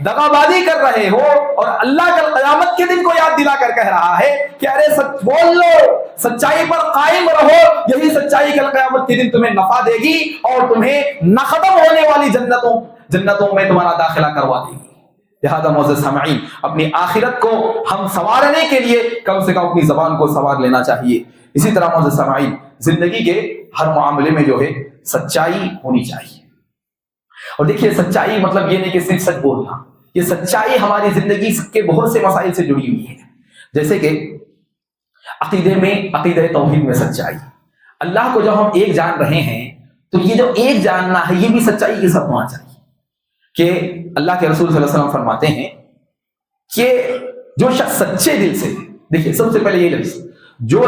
دغابازی کر رہے ہو، اور اللہ کل قیامت کے دن کو یاد دلا کر کہہ رہا ہے کہ ارے سچ بول لو، سچائی پر قائم رہو، یہی سچائی کل قیامت کے دن تمہیں نفع دے گی اور تمہیں نہ ختم ہونے والی جنتوں میں تمہارا داخلہ کروا دے گی۔ لہذا معزز سامعین، اپنی آخرت کو ہم سنوارنے کے لیے کم سے کم اپنی زبان کو سنوار لینا چاہیے۔ اسی طرح معزز سامعین، زندگی کے ہر معاملے میں جو ہے سچائی ہونی چاہیے۔ اور دیکھیے سچائی مطلب یہ نہیں کہ صرف سچ بولنا، یہ سچائی ہماری زندگی کے بہت سے مسائل سے جڑی ہوئی ہے، جیسے کہ عقیدے میں، عقیدہ توحید میں سچائی۔ اللہ کو جب ہم ایک جان رہے ہیں تو یہ جو ایک جاننا ہے یہ بھی سچائی کے ساتھ ہونا چاہیے، کہ اللہ کے رسول صلی اللہ علیہ وسلم فرماتے ہیں کہ جو شخص سچے دل سے، دیکھیے سب سے پہلے یہ لفظ، جو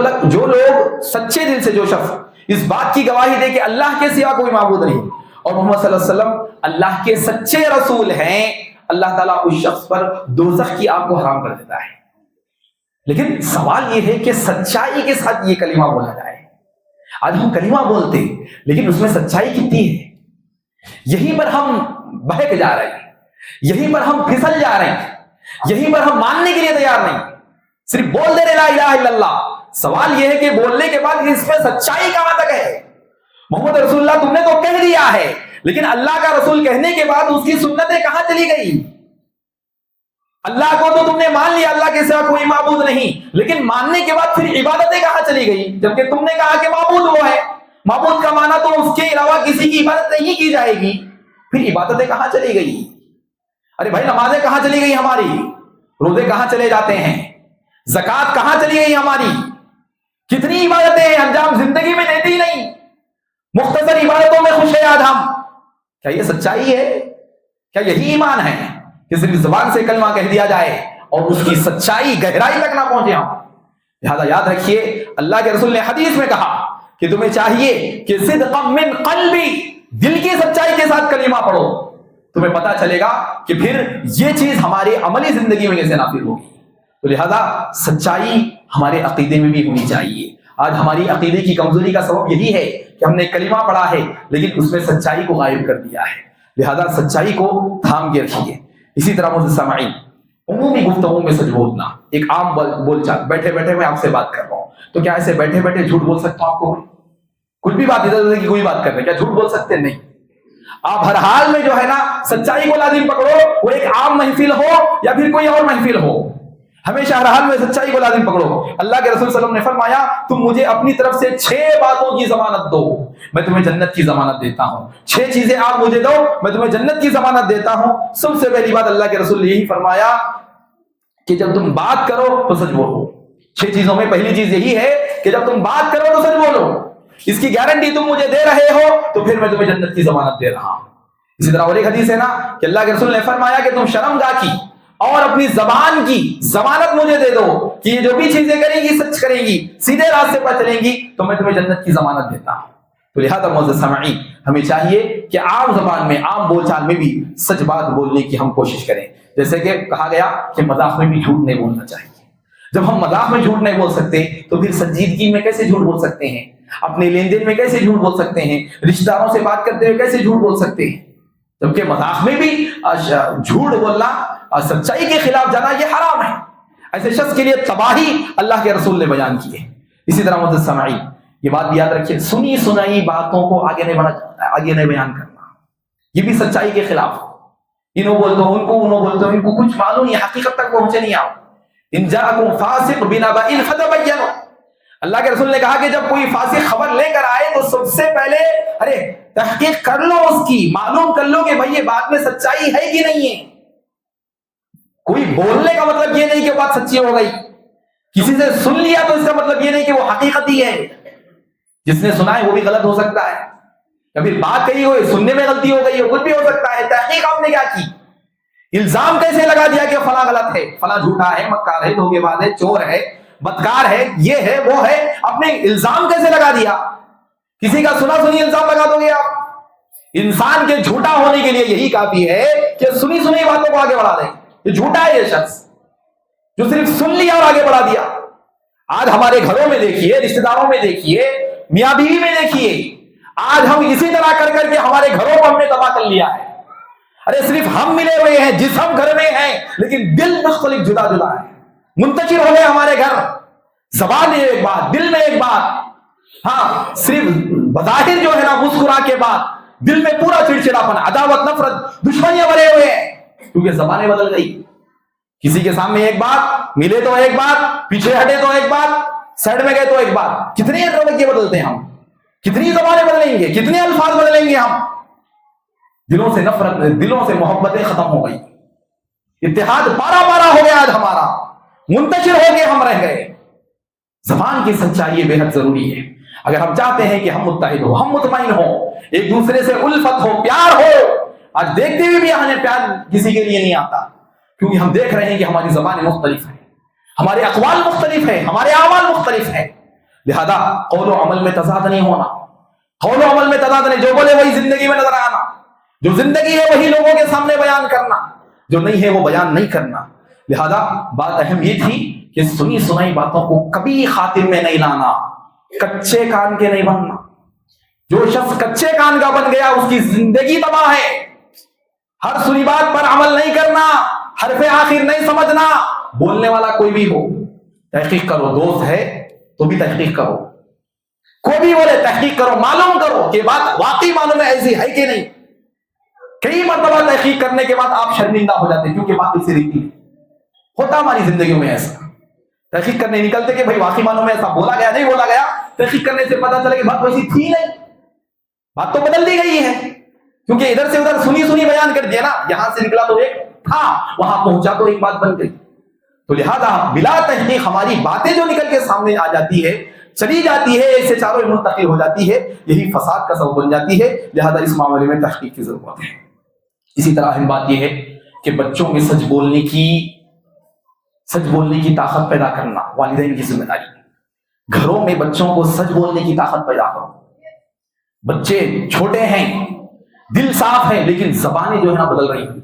لوگ سچے دل سے جو شخص اس بات کی گواہی دے کہ اللہ کے سوا کوئی معبود نہیں اور محمد صلی اللہ علیہ وسلم اللہ کے سچے رسول ہیں، اللہ تعالیٰ اس شخص پر دوزخ کی آگ کو حرام کر دیتا ہے۔ لیکن سوال یہ ہے کہ سچائی کے ساتھ یہ کلمہ بولا جائے۔ آج ہم کلمہ بولتے ہیں لیکن اس میں سچائی کتنی ہے؟ یہیں پر ہم بہک جا رہے ہیں، یہیں پر ہم پھسل جا رہے ہیں، یہیں پر ہم ماننے کے لیے تیار نہیں، صرف بول دے رہے لا الہ الا اللہ۔ سوال یہ ہے کہ بولنے کے بعد اس میں سچائی کہاں تک ہے؟ محمد رسول اللہ تم نے تو کہہ دیا ہے، لیکن اللہ کا رسول کہنے کے بعد اس کی سنتیں کہاں چلی گئی؟ اللہ کو تو تم نے مان لیا، اللہ کے سوا کوئی معبود نہیں، لیکن ماننے کے بعد پھر عبادتیں کہاں چلی گئی؟ جبکہ تم نے کہا کہ معبود وہ ہے، معبود کا معنی تو اس کے علاوہ کسی کی عبادت نہیں کی جائے گی، پھر عبادتیں کہاں چلی گئی؟ ارے بھائی نمازیں کہاں چلی گئی ہماری؟ روزے کہاں چلے جاتے ہیں؟ زکوٰۃ کہاں چلی گئی ہماری؟ کتنی عبادتیں ہیں انجام زندگی میں دیتے ہی نہیں، مختصر عبادتوں میں خوش ہیں آج ہم۔ کیا یہ سچائی ہے؟ کیا یہی ایمان ہے کہ صرف زبان سے کلمہ کہہ دیا جائے اور اس کی سچائی گہرائی تک نہ پہنچے ہم؟ لہذا یاد رکھیے اللہ کے رسول نے حدیث میں کہا کہ تمہیں چاہیے کہ صدقا من قلبی، دل کی سچائی کے ساتھ کلمہ پڑھو، تمہیں پتا چلے گا کہ پھر یہ چیز ہماری عملی زندگی میں کیسے نافذ ہوگی۔ تو لہذا سچائی ہمارے عقیدے میں بھی ہونی چاہیے۔ آج ہماری عقیدے کی کمزوری کا سبب یہی ہے کہ ہم نے کلمہ پڑھا ہے لیکن اس میں سچائی کو غائب کر دیا ہے۔ لہذا سچائی کو تھام کے رکھیے۔ اسی طرح معزز سامعین، عمومی گفتگو میں سچ بولنا، ایک عام بول چال، بیٹھے بیٹھے میں آپ سے بات کر رہا ہوں تو کیا ایسے بیٹھے بیٹھے جھوٹ بول سکتا ہوں؟ آپ کو کچھ بھی بات ادھر ادھر کی کوئی بات کر رہے ہیں، کیا جھوٹ بول سکتے؟ نہیں۔ آپ ہر حال میں جو ہے نا سچائی کو لازم پکڑو، وہ ایک عام محفل ہو یا پھر کوئی اور محفل ہو، ہمیشہ ہر حال میں سچائی کو لازم پکڑو. اللہ کے رسول صلی اللہ علیہ وسلم نے فرمایا تم مجھے اپنی طرف سے 6 باتوں کی ضمانت دو, میں تمہیں جنت کی ضمانت دیتا ہوں. 6 چیزیں آپ مجھے دو, میں تمہیں جنت کی ضمانت دیتا ہوں. سب سے پہلی بات اللہ کے رسول نے یہی فرمایا کہ جب تم بات کرو تو سچ بولو. 6 چیزوں میں پہلی چیز یہی ہے کہ جب تم بات کرو تو سچ بولو. اس کی گارنٹی تم مجھے دے رہے ہو تو پھر میں تمہیں جنت کی ضمانت دے رہا ہوں. اسی طرح اور ایک حدیث ہے نا کہ اللہ کے رسول نے فرمایا کہ تم شرمگاہ کی اور اپنی زبان کی ضمانت مجھے دے دو کہ یہ جو بھی چیزیں کریں گی سچ کریں گی, سیدھے راستے پر چلیں گی, تو میں تمہیں جنت کی ضمانت دیتا ہوں. تو لہذا معزز سامعین ہمیں چاہیے کہ عام زبان میں, عام بول چال میں بھی سچ بات بولنے کی ہم کوشش کریں. جیسے کہ کہا گیا کہ مذاق میں بھی جھوٹ نہیں بولنا چاہیے. جب ہم مذاق میں جھوٹ نہیں بول سکتے تو پھر سنجیدگی میں کیسے جھوٹ بول سکتے ہیں, اپنے لین دین میں کیسے جھوٹ بول سکتے ہیں, رشتہ داروں سے بات کرتے ہوئے کیسے جھوٹ بول سکتے ہیں. جبکہ مذاق میں بھی جھوٹ بولنا اور سچائی کے خلاف جانا یہ حرام ہے. ایسے شخص کے لیے تباہی اللہ کے رسول نے بیان کی ہے. اسی طرح معزز سامعین یہ بات بھی یاد رکھیے, سنی سنائی باتوں کو آگے نہیں بیان کرنا, یہ بھی سچائی کے خلاف. انہوں بولتے ہو ان کو, انہوں بولتے ہو ان کو, کچھ معلوم نہیں, حقیقت تک پہنچے نہیں آپ. ان جاءکم فاسق بنبأ فتبینوا, اللہ کے رسول نے کہا کہ جب کوئی فاسق خبر لے کر آئے تو سب سے پہلے تحقیق کر لو اس کی, معلوم کر لو کہ بھائی یہ بات میں سچائی ہے کہ نہیں ہے. کوئی بولنے کا مطلب یہ نہیں کہ بات سچی ہو گئی, کسی سے سن لیا تو اس کا مطلب یہ نہیں کہ وہ حقیقتی ہے. جس نے سنا ہے وہ بھی غلط ہو سکتا ہے, کبھی بات کہی ہوئی سننے میں غلطی ہو گئی ہو, کچھ بھی ہو سکتا ہے. تحقیق آپ نے کیا کی, الزام کیسے لگا دیا کہ فلاں غلط ہے, فلاں جھوٹا ہے, مکار ہے, دھوکے باز ہے, چور ہے, بدکار ہے, یہ ہے وہ ہے, اپنے الزام کیسے لگا دیا. کسی کا سنا سنی الزام لگا دو گے آپ. انسان کے جھوٹا ہونے کے لیے یہی کافی ہے کہ سنی سنی باتوں کو آگے بڑھا دیں. یہ جھوٹا ہے یہ شخص جو صرف سن لیا اور آگے بڑھا دیا. آج ہمارے گھروں میں دیکھیے, رشتہ داروں میں دیکھیے, میاں بیوی میں دیکھیے, آج ہم اسی طرح کر کر کے ہمارے گھروں کو ہم نے تباہ کر لیا ہے. ارے صرف ہم ملے ہوئے ہیں, جسم گھر میں ہیں لیکن دل مختلف جدا جدا ہے. منتشر ہو گئے ہمارے گھر, زبان میں ایک بات, دل میں ایک بات. ہاں صرف بظاہر جو ہے نا مسکرا کے بعد دل میں پورا چڑچڑاپن, عداوت, نفرت, دشمنیاں بھرے ہوئے ہیں کیونکہ زبانیں بدل گئی. کسی کے سامنے ایک بات, ملے تو ایک بات, پیچھے ہٹے تو ایک بات, سائڈ میں گئے تو ایک بات. کتنے رویے بدلتے ہیں ہم, کتنی زبانیں بدلیں گے, کتنے الفاظ بدلیں گے ہم. دلوں سے نفرت, دلوں سے محبتیں ختم ہو گئی, اتحاد پارا پارا ہو گیا آج ہمارا, منتشر ہو کے ہم رہ گئے. زبان کی سچائی بے حد ضروری ہے. اگر ہم چاہتے ہیں کہ ہم متحد ہو, ہم مطمئن ہو, ایک دوسرے سے الفت ہو, پیار ہو. آج دیکھتے ہوئے بھی ہمیں پیار کسی کے لیے نہیں آتا کیونکہ ہم دیکھ رہے ہیں کہ ہماری زبانیں مختلف ہیں, ہمارے اقوال مختلف ہیں, ہمارے اعمال مختلف ہیں. لہذا قول و عمل میں تضاد نہیں ہونا, قول و عمل میں تضاد نہیں, جو بولے وہی زندگی میں نظر آنا, جو زندگی ہے وہی لوگوں کے سامنے بیان کرنا, جو نہیں ہے وہ بیان نہیں کرنا. لہذا بات اہم یہ تھی کہ سنی سنائی باتوں کو کبھی خاتم میں نہیں لانا, کچے کان کے نہیں بننا. جو شخص کچے کان کا بن گیا اس کی زندگی تباہ ہے. ہر سنی بات پر عمل نہیں کرنا, حرف آخر نہیں سمجھنا. بولنے والا کوئی بھی ہو, تحقیق کرو, دوست ہے تو بھی تحقیق کرو, کوئی بھی بولے تحقیق کرو, معلوم کرو کہ بات واقعی معلوم ہے ایسی ہے کہ نہیں. کئی مرتبہ تحقیق کرنے کے بعد آپ شرمندہ ہو جاتے کیونکہ بات اسی رہتی ہے. ہوتا ہماری زندگیوں میں ایسا, تحقیق کرنے نکلتے کہ بھائی واقعی معلوم ہے ایسا بولا گیا نہیں بولا گیا. تحقیق کرنے سے پتا چلا کہ بات ویسی تھی نہیں, بات تو بدل دی گئی ہے کیونکہ ادھر سے ادھر سنی سنی بیان کر دیا نا. یہاں سے نکلا تو ایک تھا, وہاں پہنچا تو ایک بات بن گئی. تو لہذا بلا تحقیق ہماری باتیں جو نکل کے سامنے آ جاتی ہے, چلی جاتی ہے, اس سے چاروں منتقل ہو جاتی ہے, یہی فساد کا سبب بن جاتی ہے. لہذا اس معاملے میں تحقیق کی ضرورت ہے. اسی طرح اہم بات یہ ہے کہ بچوں میں سچ بولنے کی طاقت پیدا کرنا والدین کی ذمہ داری ہے. گھروں میں بچوں کو سچ بولنے کی طاقت پیدا کرو. بچے چھوٹے ہیں, دل صاف ہے, لیکن زبانیں جو ہے نا بدل رہی ہیں.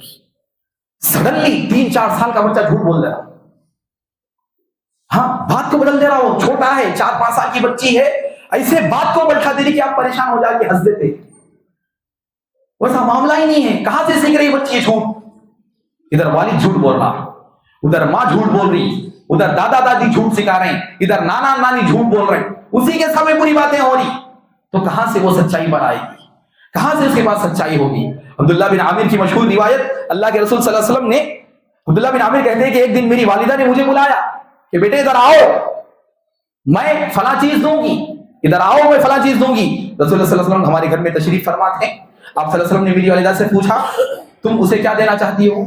سڈنلی 3-4 سال کا بچہ جھوٹ بول رہا ہے, ہاں بات کو بدل دے رہا ہو. چھوٹا ہے, 4-5 سال کی بچی ہے, ایسے بات کو بلکھا دے رہی کہ آپ پریشان ہو جا کے ہنس دیتے. ویسا معاملہ ہی نہیں ہے. کہاں سے سیکھ رہی بچی جھوٹ؟ ادھر والد جھوٹ بول رہا, ادھر ماں جھوٹ بول رہی, ادھر دادا دادی جھوٹ سکھا رہے ہیں, ادھر نانا نانی جھوٹ بول رہے ہیں, اسی کے سامنے پوری باتیں ہو رہی. تو کہاں سے وہ سچائی بڑھائے گی, کہاں سے اس کے پاس سچائی ہوگی؟ عبداللہ بن عامر کی مشہور روایت, اللہ کے رسول صلی اللہ علیہ وسلم نے عبداللہ بن عامر کہتے ہیں کہ ایک دن میری والدہ نے مجھے بلایا کہ بیٹے ادھر آؤ، میں فلاں چیز دوں گی، ادھر آؤ میں فلاں چیز دوں گی۔ رسول اللہ صلی اللہ علیہ وسلم ہمارے گھر میں تشریف فرما تھے۔ آپ صلی اللہ علیہ وسلم نے میری والدہ سے پوچھا تم اسے کیا دینا چاہتی ہو؟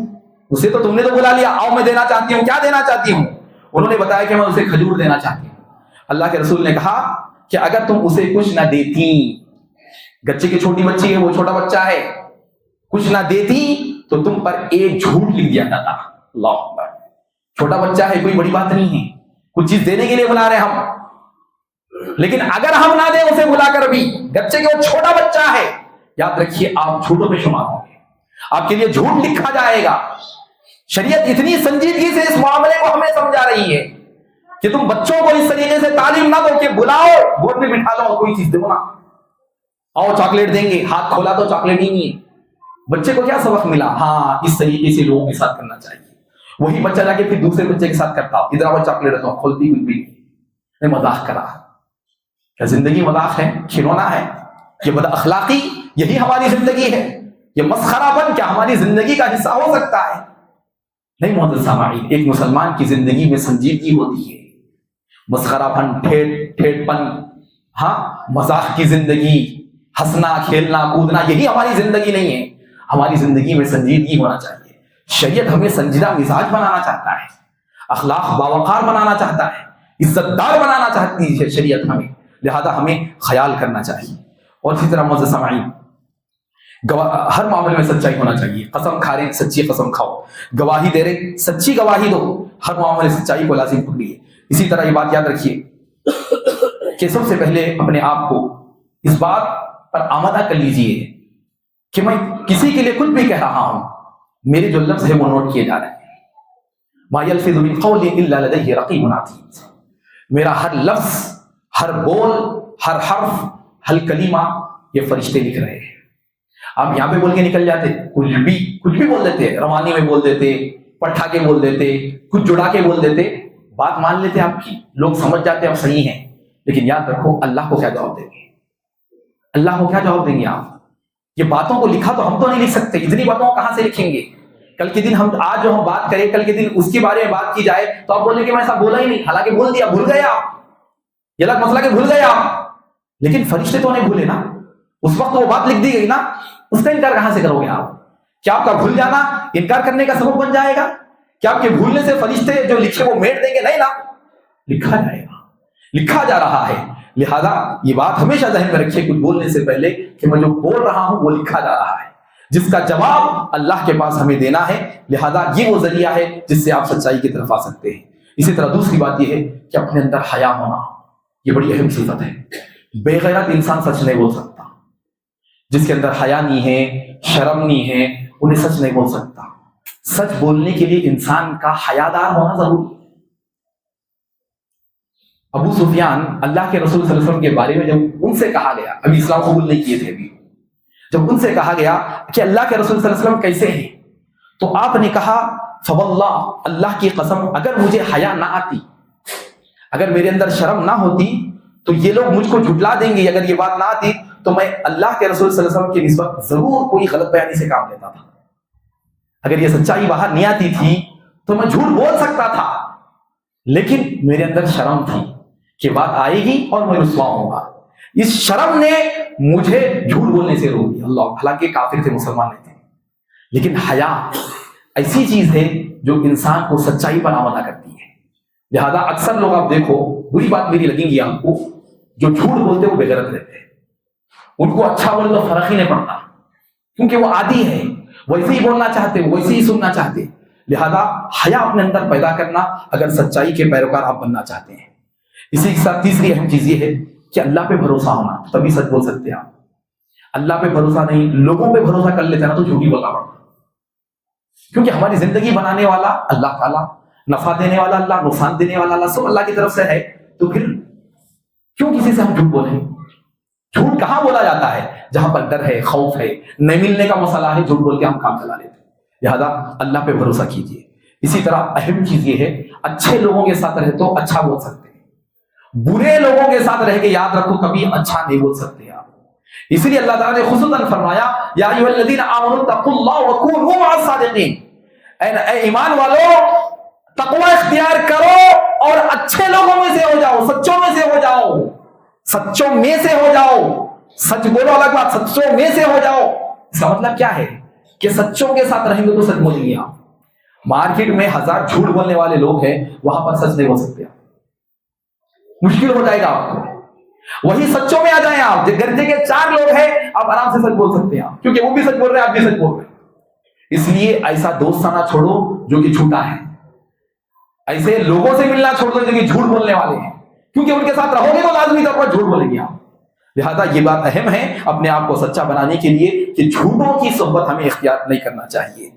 اسے تو تم نے تو بلا لیا، آؤ میں دینا چاہتی ہوں، کیا دینا چاہتی ہوں؟ انہوں نے بتایا کہ میں اسے کھجور دینا چاہتی ہوں۔ اللہ کے رسول نے کہا کہ اگر تم اسے کچھ نہ دیتی، بچے کی چھوٹی بچی ہے، وہ چھوٹا بچہ ہے، کچھ نہ دیتی تو تم پر ایک جھوٹ لکھ دیا جاتا۔ اللہ اکبر، چھوٹا بچہ ہے، کوئی بڑی بات نہیں ہے، کچھ چیز دینے کے لیے بلا رہے ہم، لیکن اگر ہم نہ دیں اسے بلا کر بھی، بچے کے وہ چھوٹا بچہ ہے، یاد رکھیے آپ جھوٹوں پہ شمار ہوں گے، آپ کے لیے جھوٹ لکھا جائے گا۔ شریعت اتنی سنجیدگی سے اس معاملے کو ہمیں سمجھا رہی ہے کہ تم بچوں کو اس طریقے سے تعلیم نہ دو کہ بلاؤ گود میں بٹھا لو کوئی چیز دو نا، آؤ چاکلیٹ دیں گے، ہاتھ کھولا تو چاکلیٹ ہی نہیں ہے۔ بچے کو کیا سبق ملا؟ ہاں اس طریقے سے لوگوں کے ساتھ کرنا چاہیے۔ وہی بچہ جا کے پھر دوسرے بچے کے ساتھ کرتا، ادھر آؤ چاکلیٹ رہتا، کھولتی کچھ بھی نہیں، مذاق کرا۔ کیا زندگی مذاق ہے، کھلونا ہے؟ یہ بد اخلاقی یہی ہماری زندگی ہے؟ یہ مسخرہ بن کیا ہماری زندگی کا حصہ ہو سکتا ہے؟ نہیں معزز سامعین، ایک مسلمان کی زندگی میں سنجیدگی ہوتی ہے۔ مسخرہ پن، ٹھیٹ پن، ہاں مذاق کی زندگی، ہنسنا کھیلنا کودنا، یہی ہماری زندگی نہیں ہے۔ ہماری زندگی میں سنجیدگی ہونا چاہیے۔ شریعت ہمیں سنجیدہ مزاج بنانا چاہتا ہے، اخلاق باوقار بنانا چاہتا ہے، عزت دار بنانا چاہتی ہے شریعت ہمیں، لہذا ہمیں خیال کرنا چاہیے۔ اور اسی طرح معزز سامعین، ہر معاملے میں سچائی ہونا چاہیے۔ قسم کھا رہے سچی قسم کھاؤ، گواہی دے رہے سچی گواہی دو، ہر معاملے سچائی کو لازم پکڑیے۔ اسی طرح یہ بات یاد رکھیے کہ سب سے پہلے اپنے آپ کو اس بات پر آمادہ کر لیجئے کہ میں کسی کے لیے کچھ بھی کہہ رہا ہوں، میرے جو لفظ ہے وہ نوٹ کیے جا رہے ہیں۔ ما یلفظ من قول الا لدیہ رقیب عتید، میرا ہر لفظ، ہر بول، ہر حرف، ہر کلمہ یہ فرشتے لکھ رہے ہیں۔ آپ یہاں پہ بول کے نکل جاتے، کچھ بھی بول دیتے، روانی میں بول دیتے، پٹھا کے بول دیتے، کچھ جڑا کے بول دیتے، بات مان لیتے آپ کی، لوگ سمجھ جاتے آپ صحیح ہیں، لیکن یاد رکھو اللہ کو کیا جواب دیں گے؟ اللہ کو کیا جواب دیں گے آپ؟ یہ باتوں کو لکھا تو ہم تو نہیں لکھ سکتے، اتنی باتوں کو کہاں سے لکھیں گے؟ کل کے دن ہم آج جو ہم بات کریں، کل کے دن اس کے بارے میں بات کی جائے تو آپ بولیں کہ میں ایسا بولا ہی نہیں، حالانکہ بول دیا، بھول گئے آپ، یہ الگ مسئلہ کہ بھول گئے آپ، لیکن فرشتے تو نہیں بھولے نا، اس وقت وہ بات لکھ دی گئی نا، اس کا انکار کہاں سے کرو گے آپ؟ کیا آپ کا بھول جانا انکار کرنے کا سبب بن جائے گا؟ کیا آپ کے بھولنے سے فرشتے جو لکھے وہ میٹ دیں گے؟ نہیں نا، لکھا جائے گا، لکھا جا رہا ہے۔ لہذا یہ بات ہمیشہ ذہن میں رکھیے کچھ بولنے سے پہلے کہ میں جو بول رہا ہوں وہ لکھا جا رہا ہے، جس کا جواب اللہ کے پاس ہمیں دینا ہے۔ لہذا یہ وہ ذریعہ ہے جس سے آپ سچائی کی طرف آ سکتے ہیں۔ اسی طرح دوسری بات یہ ہے کہ اپنے اندر حیا ہونا، یہ بڑی اہم صفت ہے۔ بے غیرت انسان سچ نہیں بول سکتا، جس کے اندر حیا نہیں ہے، شرم نہیں ہے، انہیں سچ نہیں بول سکتا۔ سچ بولنے کے لیے انسان کا حیادار ہونا ضروری ہے۔ ابو سفیان اللہ کے رسول صلی اللہ علیہ وسلم کے بارے میں جب ان سے کہا گیا، ابھی اسلام قبول نہیں کیے تھے، ابھی جب ان سے کہا گیا کہ اللہ کے رسول صلی اللہ علیہ وسلم کیسے ہیں، تو آپ نے کہا فواللہ، اللہ کی قسم، اگر مجھے حیا نہ آتی، اگر میرے اندر شرم نہ ہوتی تو یہ لوگ مجھ کو جھٹلا دیں گے، اگر یہ بات نہ آتی تو میں اللہ کے رسول صلی اللہ علیہ وسلم کی نسبت ضرور کوئی غلط بیانی سے کام لیتا تھا۔ اگر یہ سچائی باہر نہیں آتی تھی تو میں جھوٹ بول سکتا تھا، لیکن میرے اندر شرم تھی کہ بات آئے گی اور میں رسوا ہوں گا۔ اس شرم نے مجھے جھوٹ بولنے سے روک دیا۔ اللہ، حالانکہ کافر تھے، مسلمان نہیں تھے، لیکن حیا ایسی چیز ہے جو انسان کو سچائی پر آمادہ کرتی ہے۔ لہذا اکثر لوگ آپ دیکھو، بری بات میری لگیں گی آپ کو، جو جھوٹ بولتے وہ بے غیرت رہتے ہیں، ان کو اچھا بولے تو فرق ہی نہیں پڑتا، کیونکہ وہ عادی ہے، ویسے ہی بولنا چاہتے، ویسے ہی سننا چاہتے۔ لہذا حیا اپنے اندر پیدا کرنا اگر سچائی کے پیروکار آپ بننا چاہتے ہیں۔ اسی کے ساتھ تیسری اہم چیز یہ ہے کہ اللہ پہ بھروسہ ہونا، تبھی سچ بول سکتے ہیں آپ۔ اللہ پہ بھروسہ نہیں، لوگوں پہ بھروسہ کر لیتے ہیں نا تو جھوٹی بولنا پڑتا، کیونکہ ہماری زندگی بنانے والا اللہ تعالیٰ، نفع دینے والا اللہ، نقصان دینے والا اللہ، سب اللہ کی طرف سے ہے، تو پھر کیوں کسی سے ہم جھوٹ بولیں؟ جھوٹ کہاں بولا جاتا ہے؟ جہاں پر ڈر ہے، خوف ہے، نہیں ملنے کا مسئلہ ہے، جھوٹ بول کے ہم کام چلا لیتے ہیں۔ لہذا اللہ پہ بھروسہ کیجیے۔ اسی طرح اہم چیز یہ ہے، اچھے لوگوں کے ساتھ رہے تو اچھا بول سکتے ہیں، برے لوگوں کے ساتھ رہ کے یاد رکھو کبھی اچھا نہیں بول سکتے آپ۔ اس لیے اللہ تعالیٰ نے خصوصاً فرمایا یا ایھا الذین آمنوا اتقوا اللہ وکونوا مع الصادقین، اے ایمان والو تقوی اختیار کرو اور اچھے لوگوں میں سے ہو جاؤ، سچوں میں سے ہو جاؤ، سچوں میں سے ہو جاؤ، سچ بولو الگ بات، سچوں میں سے ہو جاؤ۔ اس کا مطلب کیا ہے کہ سچوں کے ساتھ رہیں گے تو سچ بولیں گے آپ۔ مارکیٹ میں 1000 جھوٹ بولنے والے لوگ ہیں، وہاں پر سچ نہیں بول سکتے آپ، مشکل ہو جائے گا آپ کو۔ وہی سچوں میں آ جائیں آپ، گرجے کے 4 لوگ ہیں، آپ آرام سے سچ بول سکتے ہیں آپ، کیونکہ وہ بھی سچ بول رہے ہیں، آپ بھی سچ بول رہے ہیں۔ اس لیے ایسا دوستانہ چھوڑو جو کہ جھوٹا ہے، ایسے لوگوں سے ملنا چھوڑ دو جو کہ جھوٹ بولنے والے ہیں، کیونکہ ان کے ساتھ رہو گے تو لازمی طور پر جھوٹ بولیں گے آپ۔ لہذا یہ بات اہم ہے اپنے آپ کو سچا بنانے کے لیے کہ جھوٹوں کی صحبت ہمیں اختیار نہیں کرنا چاہیے۔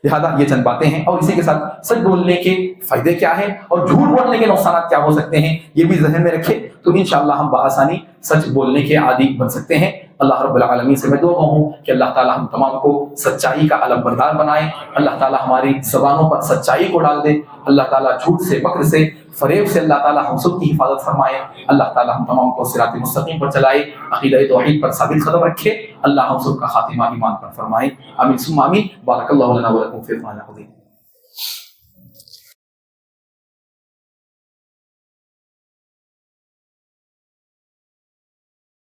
لہذا یہ چند باتیں ہیں، اور اسی کے ساتھ سچ بولنے کے فائدے کیا ہیں اور جھوٹ بولنے کے نقصانات کیا ہو سکتے ہیں، یہ بھی ذہن میں رکھیں تو انشاءاللہ ہم بآسانی سچ بولنے کے عادی بن سکتے ہیں۔ اللہ رب العالمین سے میں دعا ہوں کہ اللہ تعالی ہم تمام کو سچائی کا علم بردار بنائے، اللہ تعالی ہماری زبانوں پر سچائی کو ڈال دے، اللہ تعالی جھوٹ سے، مکر سے، فریب سے اللہ تعالی ہم سب کی حفاظت فرمائے، اللہ تعالی ہم تمام کو صراط مستقیم پر چلائے، عقیدہ توحید پر ثابت قدم رکھے، اللہ ہم سب کا خاتمہ ایمان پر فرمائے، آمین ثم آمین۔ بارک اللہ لنا ولکم فی القرآن العظیم۔